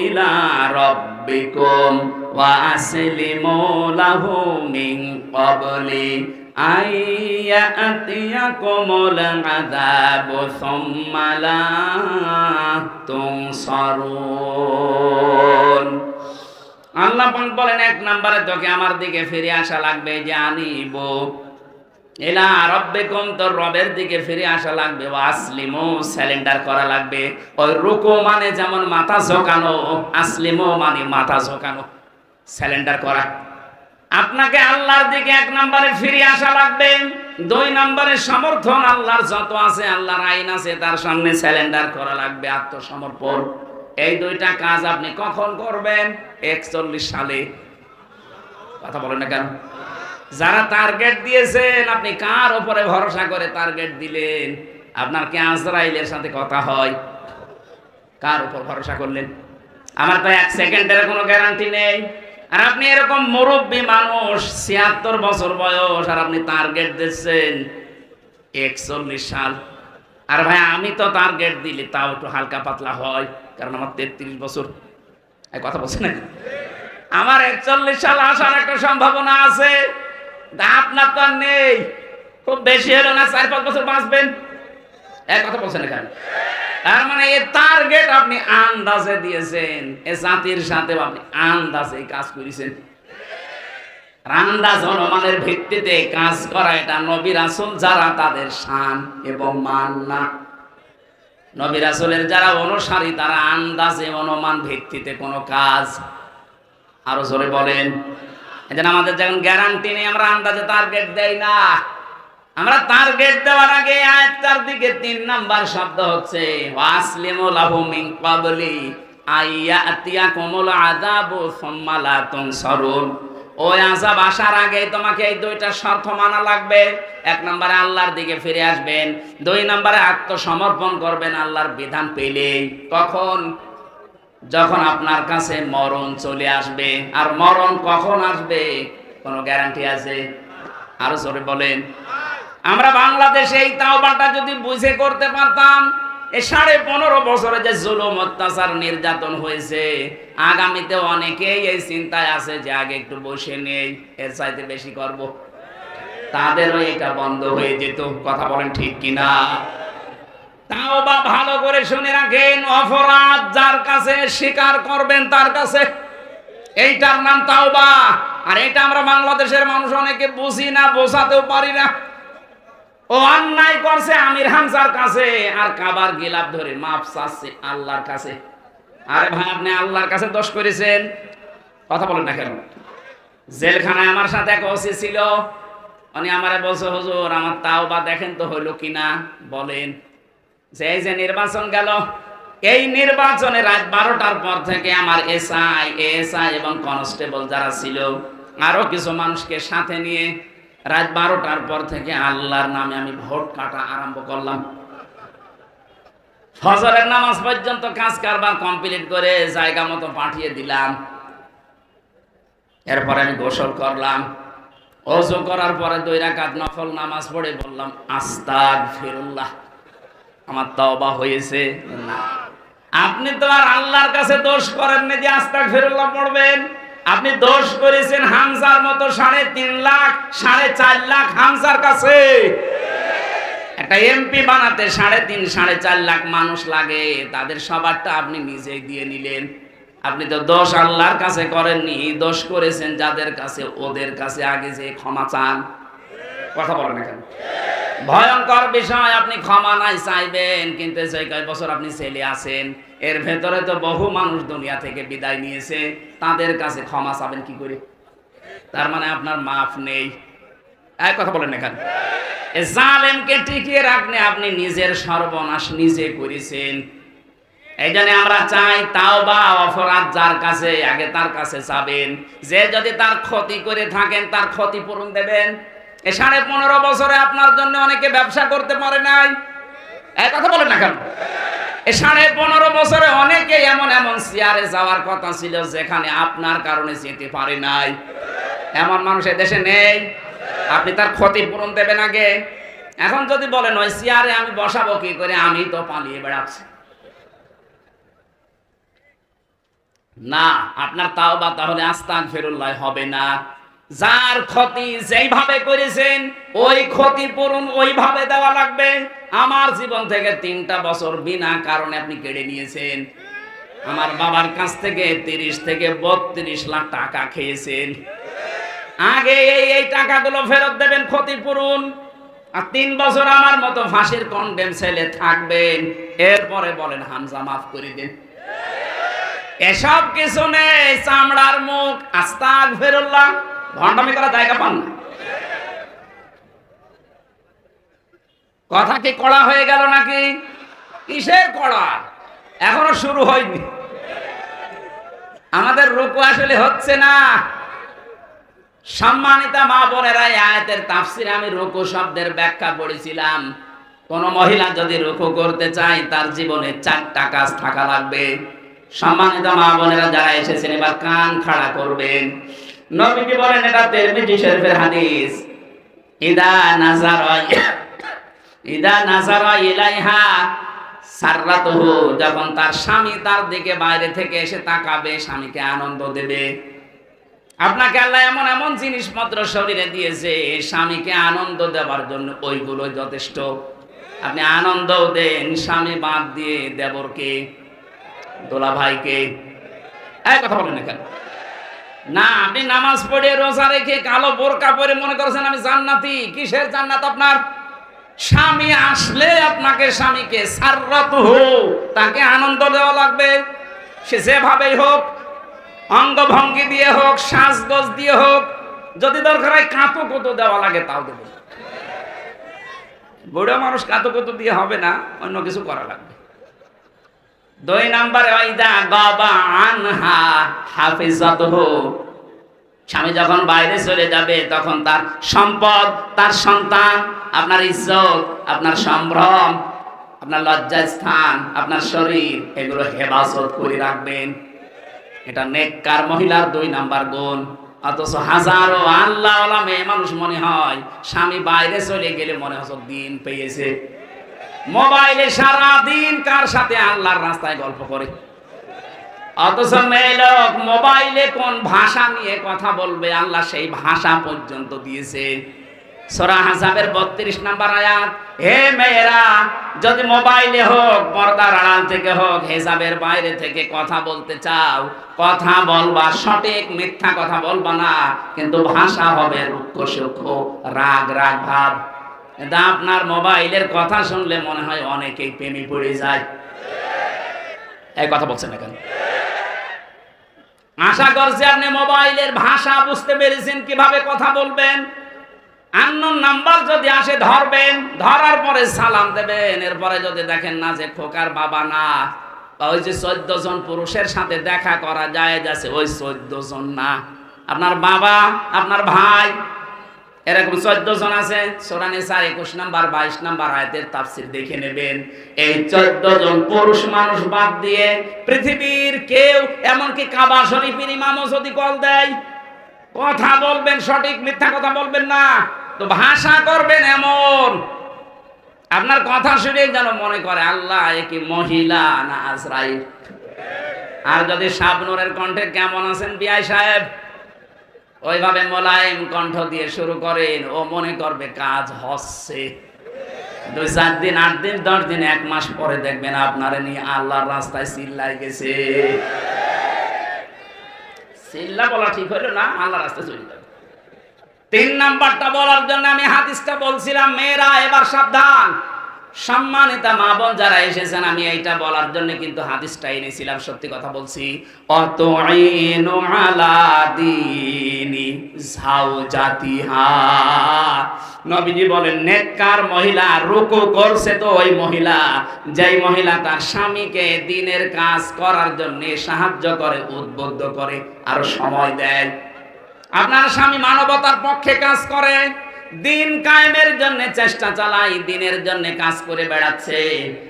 ইলা রাব্বিকুম ওয়া আসলিমু লাহু মিন ক্বাবলি আইয়াতিয়াকুমুল আযাবু সুম্মা লা তুনসারুন। আল্লাহ পাক বলেন, 1 নম্বরে তোকে আমার দিকে ফিরে আসা লাগবে, যে আনিব ইলা রাব্বিকুম, তোর রবের দিকে ফিরে আসা লাগবে, ওয়া আসলিমু, সারেন্ডার করা লাগবে। ওই রুকু মানে যেমন মাথা ঝোঁকানো, আসলিমু মানে মাথা ঝোঁকানো, সারেন্ডার করা। আপনাকে আল্লাহর দিকে 1 নম্বরে ফিরে আসা লাগবে। 2 নম্বরে সমর্থন, আল্লাহর যত আছে, আল্লাহর আইন আছে, তার সামনে সারেন্ডার করা লাগবে, আত্মসমর্পণ। এই 2টা কাজ আপনি কখন করবেন? 41 সালে। কথা বলেন না কেন? যারা টার্গেট দিয়েছেন, আপনি কার উপরে ভরসা করে টার্গেট দিলেন? আপনার কি আজরাইলের সাথে কথা হয়? কার উপর ভরসা করলেন? আমার তো 1 সেকেন্ডের কোনো গ্যারান্টি নেই। আর আপনি এরকম মুরব্বী মানুষ, 76 বছর বয়স, আর আপনি টার্গেট দিচ্ছেন 41 সাল। আর ভাই, আমি তো টার্গেট দিলে তাও একটু হালকা পাতলা হয়, কারণ আমার 33 বছর। এই কথা বলছে না? আমার 41 সাল আসার একটা সম্ভাবনা আছে, আপনার তো আর নেই। খুব বেশি হলো না 4-5 বছর বাঁচবেন। এই কথা বলছে না কেন? তার মানে এই টার্গেট আপনি আন্দাজে দিয়েছেন, এ জাতির সাথে আপনি আন্দাজে কাজ করেছেন। আন্দাজ অনুমানের ভিত্তিতে কাজ করা, এটা নবী রাসূল যারা, তাদের শান এবং মান না। নবী রাসূলের যারা অনুসারী, তারা আন্দাজে অনুমান ভিত্তিতে কোনো কাজ। আরো জোরে বলেন। এজন্য আমাদের যখন গ্যারান্টি নেই, আমরা আন্দাজে টার্গেট দেই না। আমরা টার্গেট দেওয়ার আগে আয়াতটার দিকে 3 নাম্বার শব্দ হচ্ছে, ওয়াসলিমু লাহু মিন ক্বাবলি আইয়াতিয়াকুমুল আযাবু সুম্মা লা তুনসারুন। ওই আযাব আসার আগে তোমাকে এই 2টা শর্ত মানা লাগবে। 1 নম্বরে আল্লাহর দিকে ফিরে আসবেন, 2 নম্বরে আত্মসমর্পণ করবেন আল্লাহর বিধান পেলেই। কখন? যখন আপনার কাছে মরণ চলে আসবে। আর মরণ কখন আসবে কোনো গ্যারান্টি আছে? আরো জোরে বলেন। আমরা বাংলাদেশে এই তাওবাটা যদি বুঝে করতে পারতাম, এই 15.5 বছরে যে জুলুম, অত্যাচার, নির্যাতন হয়েছে, আগামীতে অনেকেই এই চিন্তায় আছে যে আগে একটু বসে নেই, এর চাইতে বেশি করব, তাদেরও এটা বন্ধ হয়ে যেত। কথা বলেন ঠিক কিনা? তাওবা ভালো করে শুনে রাখেন, অপরাধ যার কাছে স্বীকার করবেন তার কাছে, এইটার নাম তাওবা। আর এটা আমরা বাংলাদেশের মানুষ অনেকে বুঝি না, বোঝাতেও পারি না। ও অন্যায় করছে আমির হামজার কাছে, আর কাবার গিলাফ ধরে মাপ চাচ্ছে আল্লাহর কাছে। আরে ভাই, আপনি আল্লাহর কাছে দোষ করেছেন, কথা বলেন না কেন? জেলখানায় আমার সাথে এক ওসি ছিল, উনি আমারে বলছে, হুজুর আমার তাওবা দেখেন তো হইল কিনা, বলেন। যে এই যে নির্বাচন গেল, এই নির্বাচনে রাত 12টার পর থেকে আমার এসআই, এএসআই এবং কনস্টেবল যারা ছিল, আরো কিছু মানুষকে সাথে নিয়ে রাত 12টার পর থেকে আল্লাহর নামে আমি ভোট কাটা আরম্ভ করলাম। ফজরের নামাজ পর্যন্ত কাজ কারবার কমপ্লিট করে জায়গা মতো পাঠিয়ে দিলাম। এরপরে আমি গোসল করলাম, ওযু করার পরে 2 রাকাত নফল নামাজ পড়ে বললাম আস্তাগফিরুল্লাহ, আমার তওবা হয়েছে। না, আপনি তো আর আল্লাহর কাছে দোষ করেন না যে আস্তাগফিরুল্লাহ পড়বেন। আপনি দোষ করেছেন হামজার মতো 3.5 লাখ 4.5 লাখ হামজার কাছে। একটা এমপি বানাতে 3.5 4.5 লাখ মানুষ লাগে, তাদের সবারটা আপনি নিজেই দিয়ে নিলেন। আপনি তো দোষ আল্লাহর কাছে করেননি, দোষ করেছেন যাদের কাছে, ওদের কাছে আগে যে ক্ষমা চান। কথা বলেন না কেন? ভয়ঙ্কর বিষয়, আপনি ক্ষমা নাই চাইবেন, কিন্তু সেই কয়েক বছর আপনি ছেলে আছেন, এর ভেতরে তো বহু মানুষ দুনিয়া থেকে বিদায় নিয়েছে, তাদের কাছে ক্ষমা চাবেন কি করে? তার মানে আপনার মাফ নেই। এক কথা বলেন না কেন? জালেমকে টিকিয়ে রাখলে আপনি নিজের সর্বনাশ নিজে করেছেন। এই জন্য আমরা চাই তাওবা, অপরাধ যার কাছে আগে তার কাছে যাবেন। যে যদি তার ক্ষতি করে থাকেন তার ক্ষতিপূরণ দেবেন। এই 15.5 বছরে আপনার জন্য অনেকে ব্যবসা করতে পারে নাই, এক কথা বলেন না কেন? এই 15.5 বছরে অনেকে এমন এমন চেয়ারে যাওয়ার কথা ছিল যেখানে আপনার কারণে যেতে পারে নাই। এমন মানুষ দেশে নেই? আপনি তার ক্ষতিপূরণ দেবেন আগে। এখন যদি বলেন ওই চেয়ারে আমি বসাবো কি করে, আমি তো পালিয়ে বেড়াচ্ছি, না, আপনার তাওবা তাহলে আস্তাগফিরুল্লাহ হবে না। যার ক্ষতি যেইভাবে করেছেন ওই ক্ষতিপূরণ ওইভাবে দেওয়া লাগবে। আমার জীবন থেকে 3টা বছর বিনা কারণে আপনি কেড়ে নিয়েছেন। আমার বাবার কাছ থেকে 30 থেকে 32 লাখ টাকা খেয়েছেন। আগে এই টাকাগুলো ফেরত দেবেন, ক্ষতিপূরণ। আর 3 বছর আমার মতো ফাঁসির কন্ডেম ছেলে থাকবেন, এরপরে বলেন হামজা মাফ করে দেন। এসব কিছু নেই, চামড়ার মুখ, আস্তাগফিরুল্লাহ, ভণ্ডামি করা জায়গা পান না। কথা কি কড়া হয়ে গেল নাকি? কিসের কড়া? এখনো শুরু হয়নি। আমাদের রুকু আসলে হচ্ছে না। সম্মানিতা মা বোনেরা, আয়াতের তাফসিরে আমি রুকু শব্দের ব্যাখ্যা পড়েছিলাম। কোন মহিলা যদি রুকু করতে চায় তার জীবনে 4টা কাজ থাকা লাগবে। সম্মানিত মা বোনেরা যারা এসেছেন এবার কান খাড়া করবেন। নবীজি বলেন, এটা তিরমিজি শরীফের হাদিস, ইদা নাযারা ইলাইহা সাররাতুহু, যখন তার স্বামী তার দিকে বাইরে থেকে এসে তাকাবে, স্বামীকে আনন্দ দেবে। আপনাকে আল্লাহ এমন এমন জিনিসপত্র শরীরে দিয়েছে, স্বামীকে আনন্দ দেওয়ার জন্য ওইগুলো যথেষ্ট। আপনি আনন্দও দেন, স্বামী বাদ দিয়ে দেবরকে, দোলা ভাইকে। এই কথা বলেন না কেন? না, আপনি নামাজ পড়ে রোজা রেখে কালো বোরকা পরে মনে করছেন আমি জান্নাতি। কিসের জান্নাত আপনার? স্বামী আসলে আপনাকে, স্বামীকে সাররাতুহু, তাকে আনন্দ দেওয়া লাগবে। সে যেভাবেই হোক, অঙ্গভঙ্গি দিয়ে হোক, সাজগোজ দিয়ে হোক, যদি দরকার হয় কাঁতো কুতো দেওয়া লাগে তাও দেব। বুড়ো মানুষ কাঁতো কুতো দিয়ে হবে না, অন্য কিছু করা লাগবে। 2 নম্বরে ওয়াইদা গাবা আনহা হাফিজাতুহু, স্বামী যখন বাইরে চলে যাবে তখন তার সম্পদ, তার সন্তান, আপনার ইজ্জত, আপনার সম্ভ্রম, আপনার লজ্জাস্থান, আপনার শরীর, এগুলো হেফাজত করে রাখবেন। এটা নেককার মহিলার 2 নাম্বার গুণ। অথচ হাজারো আল্লাহওয়ালা মেয়ে মানুষ মনে হয় স্বামী বাইরে চলে গেলে মনে হয় দিন পেয়েছে। মোবাইলে সারা দিন কার সাথে আল্লাহর রাস্তায় গল্প করে। অথচ মেয়ে লোক মোবাইলে কোন ভাষা নিয়ে কথা বলবে আল্লাহ সেই ভাষা পর্যন্ত দিয়েছে। সূরা আহজাবের 32 নম্বর আয়াত, হে মেয়েরা, যদি মোবাইলে হোক, পর্দার আড়াল থেকে হোক, হিজাবের বাইরে থেকে কথা বলতে চাও, কথা বলবা সঠিক, মিথ্যা কথা বলবা না, কিন্তু ভাষা হবে রুক্ষ সূক্ষ্ম, রাগ রাগ ভাব। কিন্তু আপনার মোবাইলের কথা শুনলে মনে হয় অনেকেই প্রেমে পড়ে যায়। এই কথা বলছেন না কেন? আশা করছি আপনি মোবাইলের ভাষা বুঝতে পেরেছেন, কিভাবে কথা বলবেন। আননোন নাম্বার যদি আসে ধরবেন, ধরার পরে সালাম দেবেন। এরপরে যদি দেখেন না যে খোকার বাবা না, বা ওই যে 14 জন পুরুষের সাথে দেখা করা যায় যাচ্ছে, ওই 14 জন না, আপনার বাবা, আপনার ভাই, এরকম 14 জন আছে। সূরা নিসা 21 নাম্বার 22 নাম্বার আয়াতের তাফসীর দেখে নেবেন। এই 14 জন পুরুষ মানুষ বাদ দিয়ে পৃথিবীর কেউ, এমনকি কাবা শরীফের ইমামও যদি কল দেয়, কথা বলবেন সঠিক, মিথ্যা কথা বলবেন না। তো ভাষা করবেন এমন, আপনার কথা শুনে যেন মনে করে আল্লাহ এ কি মহিলা না আজরাইল। আর যদি শাবনূরের কণ্ঠে কেমন আছেন বিআই সাহেব, ওইভাবে মোলায়েম কণ্ঠ দিয়ে শুরু করেন, ও মনে করবে কাজ হচ্ছে। 2-4 দিন, 8 দিন, 10 দিন, 1 মাস পরে দেখবেন আপনারে নিয়ে আল্লাহর রাস্তায় চিল্লাই গেছে। চিল্লা বলা ঠিক হলো না, আল্লাহর রাস্তায় চলে যাবে। 3 নাম্বারটা বলার জন্য আমি হাদিসটা বলছিলাম। মেয়েরা এবার সাবধান, সম্মানিতা মা বোন যারা এসেছেন, আমি এইটা বলার জন্য কিন্তু হাদিসটা এনেছিলাম। সত্যি কথা বলছি। অতঈনু আলা দীনি যাওজাতিহা, নবীজি বলেন নেককার মহিলা রুকু করছে তো ওই মহিলা, যেই মহিলা তার স্বামীকে দ্বীনের কাজ করার জন্য সাহায্য করে, উদ্বুদ্ধ করে, আর সময় দেয়। আপনার স্বামী মানবতার পক্ষে কাজ করে, দিন কায়েমের জন্য চেষ্টা চালাই, দিনের জন্য কাজ করে বেড়াচ্ছে,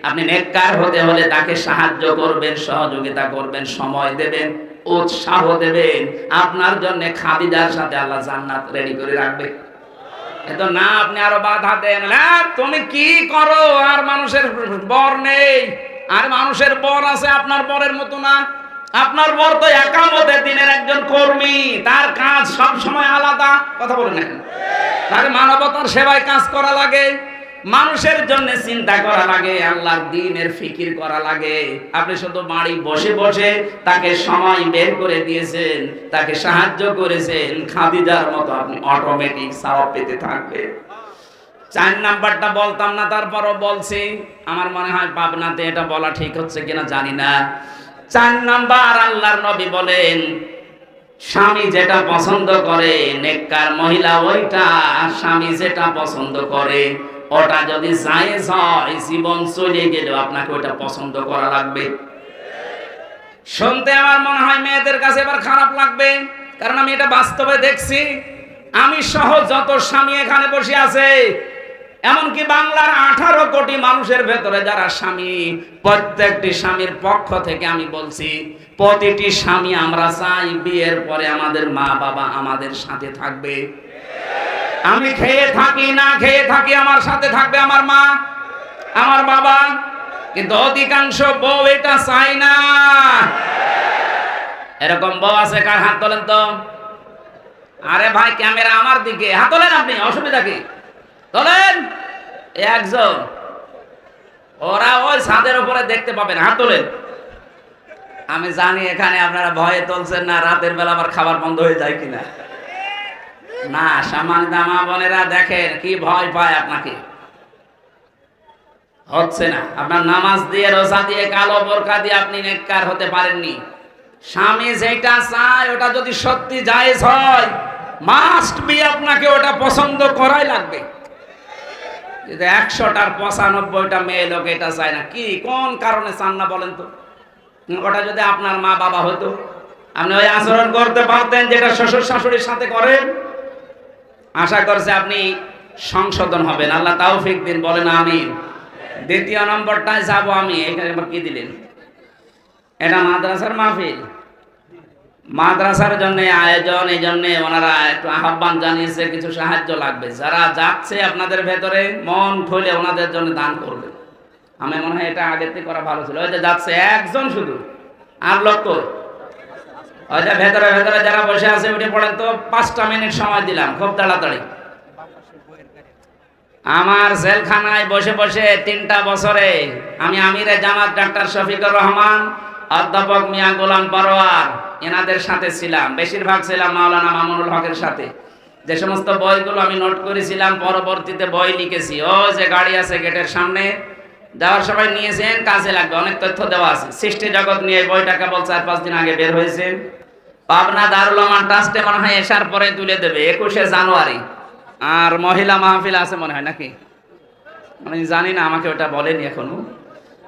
আপনি নেককার হতে হলে তাকে সাহায্য করবেন, সহযোগিতা করবেন, সময় দেবেন, উৎসাহ দেবেন। আপনার জন্য খাদিজার সাথে আল্লাহ জান্নাত রেডি করে রাখবে। এত না আপনি আরো বাধা দেন, না তুমি কি করো, আর মানুষের বর নেই, আর মানুষের বর আছে, আপনার বরের মতো না। আপনার বর তো একামতের দিনের একজন কর্মী, তার কাজ সব সময় আলাদা। কথা বলেন না, তার মানবতার সেবায় কাজ করা লাগে, মানুষের জন্য চিন্তা করা লাগে, আল্লাহর দ্বীনের ফিকির করা লাগে। আপনি শুধু বাড়ি বসে বসে তাকে সময় বের করে দিয়েছেন, তাকে সাহায্য করেছেন, খাদিজার মতো আপনি অটোমেটিক সওয়াব পেতে থাকবেন। 4 নাম্বারটা বলতাম না, তারপরও বলছি। আমার মনে হয় পাবনাতে এটা বলা ঠিক হচ্ছে কিনা জানি না। 4 নাম্বার, আল্লাহর নবী বলেন স্বামী যেটা পছন্দ করে, নেককার মহিলা ওইটা, স্বামী যেটা পছন্দ করে ওটা যদি জায়েজ হয়, জীবন চলে গেলেও আপনাকে ওটা পছন্দ করা লাগবে। শুনতে আমার মনে হয় মেয়েদের কাছে এবার খারাপ লাগবে, কারণ আমি এটা বাস্তবে দেখছি। আমি সহ যত স্বামী এখানে বসে আছে, এমনকি বাংলার 18 কোটি মানুষের ভেতরে যারা স্বামী, প্রত্যেকটি স্বামীর পক্ষ থেকে আমি বলছি, প্রতিটি স্বামী আমরা চাই বিয়ের পরে আমাদের মা বাবা আমাদের সাথে থাকবে। আমি খেয়ে থাকি না খেয়ে থাকি, আমার সাথে থাকবে আমার মা, আমার বাবা। কিন্তু অধিকাংশ বউ এটা চাই না। এরকম বউ আছে কার? হাত তোলেন তো। আরে ভাই, ক্যামেরা আমার দিকে, হাত তোলেন আপনি, অসুবিধা কি? তোলেন। একজন, ওরা ওই ছাদের উপরে দেখতে পাবেন, হাত তোলেন। আমি জানি এখানে আপনারা ভয়ে তুলছেন না, রাতের বেলা আবার খাবার বন্ধ হয়ে যায় কিনা। না, সামান্য মা বোনেরা দেখেন কি ভয় পায় আপনাকে। হচ্ছে না, আপনার নামাজ দিয়ে, রোজা দিয়ে, কালো বোরকা দিয়ে আপনি নেককার হতে পারেননি। স্বামী যেটা চায় ওটা যদি সত্যি জায়েজ হয়, মাস্ট বি আপনাকে ওটা পছন্দ করাই লাগবে। 100টার 95টা মেয়ে লোক এটা চায় না, কি কোন কারণে চান না বলেন তো? ওটা যদি আপনার মা বাবা হতো, আপনি ওই আচরণ করতে পারতেন যেটা শ্বশুর শাশুড়ির সাথে করেন। আশা করছে আপনি সংশোধন হবেন, আল্লাহ তৌফিক দিন, বলেন আমিন। 2য় নম্বরটায় যাব আমি। এখানে কি দিলেন? এটা মাদ্রাসার মাহফিল, মাদ্রাসার জন্য আয়োজন, এই জন্য ওনারা একটু আহ্বান জানিয়েছে, কিছু সাহায্য লাগবে। যারা যাচ্ছে আপনাদের ভেতরে মন খুলে ওনাদের জন্য দান করবে। আমি মনে হয় এটা আগের থেকে করা ভালো ছিল। ওই যে যাচ্ছে একজন শুধু, আর লক্ষ, ওই যে ভেতরে ভেতরে যারা বসে আছে উঠে পড়েন তো। 5টা মিনিট সময় দিলাম, খুব তাড়াতাড়ি। আমার জেলখানায় বসে বসে 3টা বছরে আমি আমিরে জামাত ডাক্তার শফিকুর রহমান, অধ্যাপক মিয়া গোলাম পরোয়ার, এনাদের সাথে ছিলাম। বেশিরভাগ ছিলাম মাওলানা মামুনুল হকের সাথে। যে সমস্ত বইগুলো আমি নোট করেছিলাম পরবর্তীতে বই লিখেছি। ও যে গাড়ি আছে গেটের সামনে, যাওয়ার সময় নিয়েছেন, কাজে লাগবে, অনেক তথ্য দেওয়া আছে। সৃষ্টি জগৎ নিয়ে এই বইটা কেবল 4-5 দিন আগে বের হয়েছে। পাবনা দারুল আমান ট্রাস্টে মনে হয় এসার পরে তুলে দেবে 21শে জানুয়ারি। আর মহিলা মাহফিল আছে মনে হয় নাকি, আমি জানি না, আমাকে ওটা বলেনি এখনো।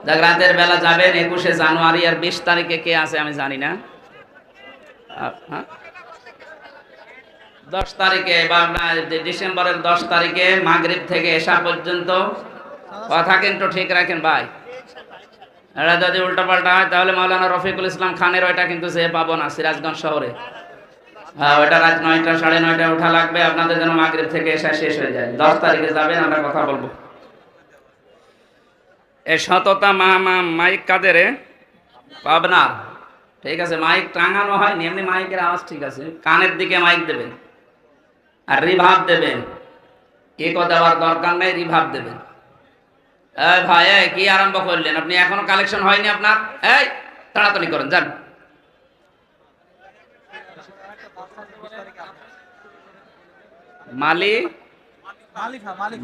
যাক, রাতের বেলা যাবেন 21শে জানুয়ারি। আর 20 তারিখে কে আছে আমি জানি না। 10 তারিখে বা ডিসেম্বরের 10 তারিখে মাগরিব থেকে এশা পর্যন্ত। কথা কিন্তু ঠিক রাখেন ভাই, এটা যদি উল্টাপাল্টা হয় তাহলে মাওলানা রফিকুল ইসলাম খানের ওইটা কিন্তু সে পাবো না সিরাজগঞ্জ শহরে। হ্যাঁ, ওইটা রাত 9টা 9:30 ওঠা লাগবে আপনাদের যেন মাগরিব থেকে এশা শেষ হয়ে যায়। 10 তারিখে যাবেন, আমরা কথা বলবো। এই সততা মাইক কাদের? পাবনা। ঠিক আছে, মাইক টাঙানো হয় এমনি, মাইকের আওয়াজ ঠিক আছে, কানের দিকে মাইক দেবেন আর রিভাব দেবেন। ইকো দেওয়ার দরকার নেই, রিভাব দেবেন। এই ভাই, এই কি আরম্ভ করলেন আপনি? এখনো কালেকশন হয়নি আপনার? এই তাড়াতাড়ি করেন, যান।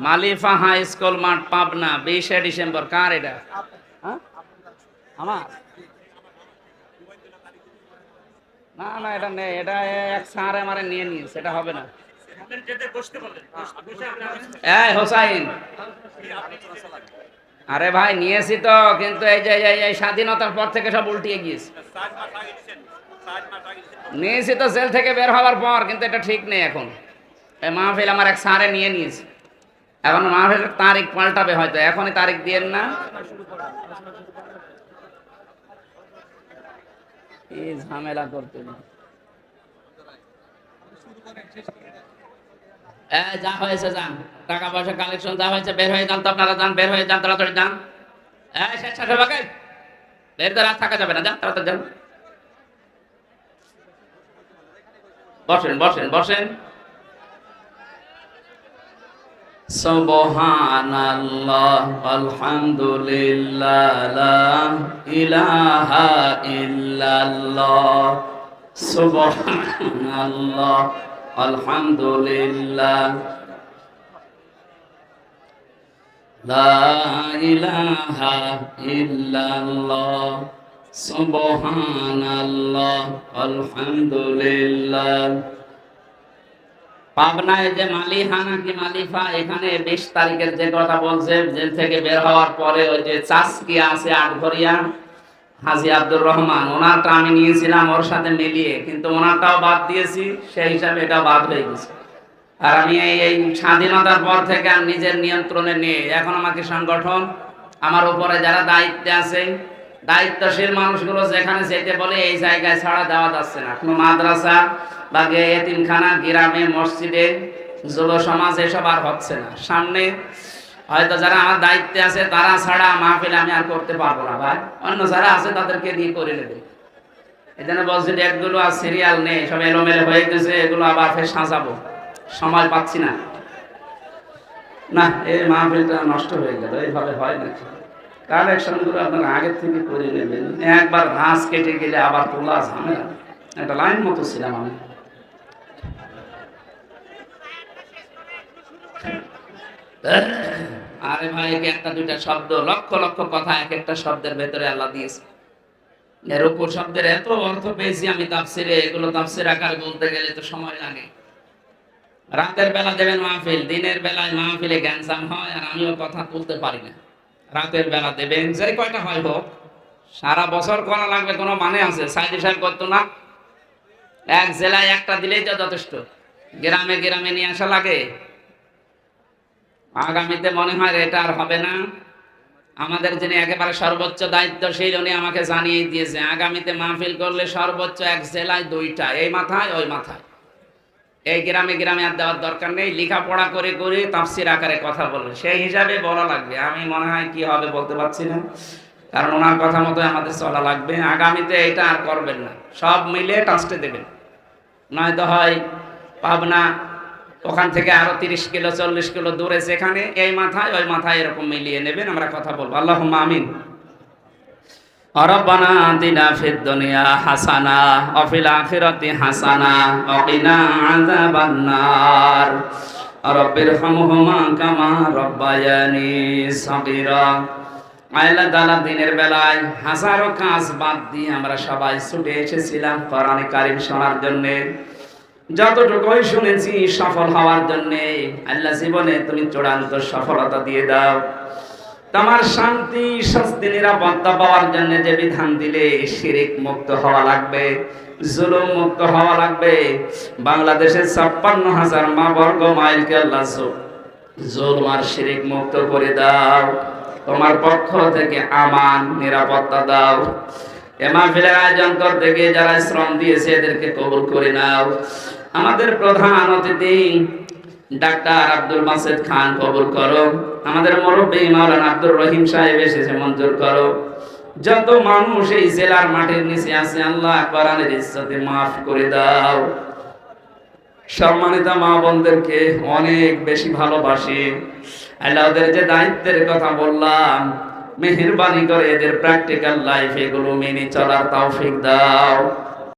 মালিফা হাই স্কুল মাঠ, পাবনা, 20শে ডিসেম্বর। কার এটা? আমার না না, এটা নেই, এটা এক স্যার আমারে নিয়ে নিয়েছে, এটা হবে না। এই হোসাইন, আরে ভাই নিয়েছি তো, কিন্তু এই যে এই স্বাধীনতার পর থেকে সব উল্টিয়ে গিয়েছে। নিয়েছি তো জেল থেকে বের হওয়ার পর, কিন্তু এটা ঠিক নেই এখন। এই মাহফিল আমার এক স্যারে নিয়ে নিয়েছে, এখন মাহফিলের তারিখ পাল্টাবে হয়তো, এখনই তারিখ দিয়েন না। এই ঝামেলা করতে যা হয়েছে যান, টাকা পয়সা কালেকশন যা হয়েছে বের হয়ে যান তো, আপনারা যান, বের হয়ে যান, তাড়াতাড়ি যান। বের রাত থাকা যাবে না, যান তাড়াতাড়ি যান। বসেন বসেন বসেন। সুবহানাল্লাহ আলহামদুলিল্লাহ লা ইলাহা ইল্লাল্লাহ। সুবহানাল্লাহ আলহামদুলিল্লাহ লা ইলাহা ইল্লাল্লাহ। সুবহানাল্লাহ আলহামদুলিল্লাহ। পাবনায় যে মালিহা নাকি মালিফা, এখানে 20 তারিখের যে কথা বলছে, জেল থেকে বের হওয়ার পরে ওই যে চাষকিয়া আছে আটঘরিয়া, হাজী আব্দুর রহমান, ওনারটা আমি নিয়েছিলাম ওর সাথে মিলিয়ে, কিন্তু ওনারটাও বাদ দিয়েছি, সেই হিসাবে এটা বাদ হয়ে গেছে। আর আমি এই স্বাধীনতার পর থেকে আমি নিজের নিয়ন্ত্রণে নিয়ে, এখন আমাকে সংগঠন, আমার উপরে যারা দায়িত্বে আছে, দায়িত্বশীল মানুষগুলো যেখানে যেতে বলে এই জায়গায় ছাড়া দেওয়া যাচ্ছে না। কোনো মাদ্রাসা বা এতিমখানা, গ্রামে, মসজিদে, যুব সমাজ এসব আর হচ্ছে না। সামনে হয়তো যারা আমার দায়িত্বে আছে তারা ছাড়া মাহফিল আমি আর করতে পারবো না ভাই, অন্য যারা আছে তাদেরকে দিয়ে করে নেবে। এই জন্য বলছি ডেটগুলো আর সিরিয়াল নেই, সব এলোমেলো হয়ে গেছে, এগুলো আবার ফের সাজাবো, সময় পাচ্ছি না। না, এই মাহফিলটা নষ্ট হয়ে গেল, এইভাবে হয় নাকি? কালেকশনগুলো আপনারা আগের থেকে করে নেবেন, একবার ঘাস কেটে গেলে আবার তোলা ঝামেলা। একটা লাইন মতো ছিলাম আমি। আরে ভাই, একটা দুইটা শব্দ, লক্ষ লক্ষ কথা এক একটা শব্দের ভেতরে আল্লাহ দিয়েছে। এর উপর শব্দের এত অর্থ পেয়েছি আমি তাফসিরে, এগুলো তাফসির আকারে বলতে গেলে তো সময় লাগে। রাতের বেলা দেবেন মাহফিল, দিনের বেলায় মাহফিলে গ্যাঞ্জাম হয় আর আমিও কথা তুলতে পারি না। রাতের বেলা দেবেন, যে কয়টা হয় হোক, সারা বছর করা লাগবে কোনো মানে আছে? সাইদি সাহেব করতো না, এক জেলায় একটা দিলেই তো যথেষ্ট, গ্রামে গ্রামে নিয়ে আসা লাগে। আগামীতে মনে হয় এটা আর হবে না। আমাদের যিনি একেবারে সর্বোচ্চ দায়িত্বশীল, উনি আমাকে জানিয়ে দিয়েছে আগামীতে মাহফিল করলে সর্বোচ্চ এক জেলায় 2টা, এই মাথায় ওই মাথায়। এই গ্রামে গ্রামে আর দেওয়ার দরকার নেই, লেখাপড়া করে করে তাফসির আকারে কথা বলবে, সেই হিসাবে বলা লাগবে। আমি মনে হয় কি হবে বলতে পারছি না, কারণ ওনার কথা মতো আমাদের চলা লাগবে। আগামীতে এটা আর করবেন না, সব মিলে ট্রাস্টে দেবেন। নয়তো হয় পাবনা, ওখান থেকে আরো 30 কিলো 40 কিলো দূরে, সেখানে এই মাথায় ওই মাথায় এরকম মিলিয়ে নেবেন, আমরা কথা বলবো। আল্লাহুম্মা আমিন। রব্বানা আতিনা ফিদ দুনিয়া হাসানা ওয়া ফিল আখিরাতি হাসানা ওয়া কিনা আযাবান নার রব্বিরহামহুমা কামা রব্বায়ানি সাগীরা। আল্লাহ তাআলা দিনের বেলায় হাজারো কাজ বাদ দিয়ে আমরা সবাই ছুটে এসেছিলাম কোরআনে কারীম শোনার জন্য। যতটুকুই শুনেছি সফল হওয়ার জন্য। আল্লাহ জীবনে তুমি চূড়ান্ত সফলতা দিয়ে দাও। তোমার শান্তি স্বস্তি নিরাপত্তা পাওয়ার জন্য যে বিধান দিলে, শিরিক মুক্ত হওয়া লাগবে, জুলুম মুক্ত হওয়া লাগবে। বাংলাদেশের ৫৬,০০০ মা বর্গ মাইলকে আল্লাহ জুলুম আর শিরিক মুক্ত করে দাও। তোমার পক্ষ থেকে আমান নিরাপত্তা দাও। এ মাহফিলের আয়োজন করতে গিয়ে যারা শ্রম দিয়েছে এদেরকে কবুল করে নাও। আমাদের প্রধান অতিথি ডাক্তার আব্দুল বাসেত খান কবুল করো। আমাদের মুরব্বী মাওলানা আব্দুর রহিম সাহেব এসেছে, মঞ্জুর করো। যত মানুষ এই জেলার মাটির নিচে আছে আল্লাহ কোরআনের ইজ্জতে মাফ করে দাও। সম্মানিত মা বোনদেরকে অনেক বেশি ভালোবাসি আল্লাহ। ওদের যে দায়িত্বের কথা বললাম, মেহেরবানি করে এদের প্র্যাকটিক্যাল লাইফ এগুলো মেনে চলার তৌফিক দাও।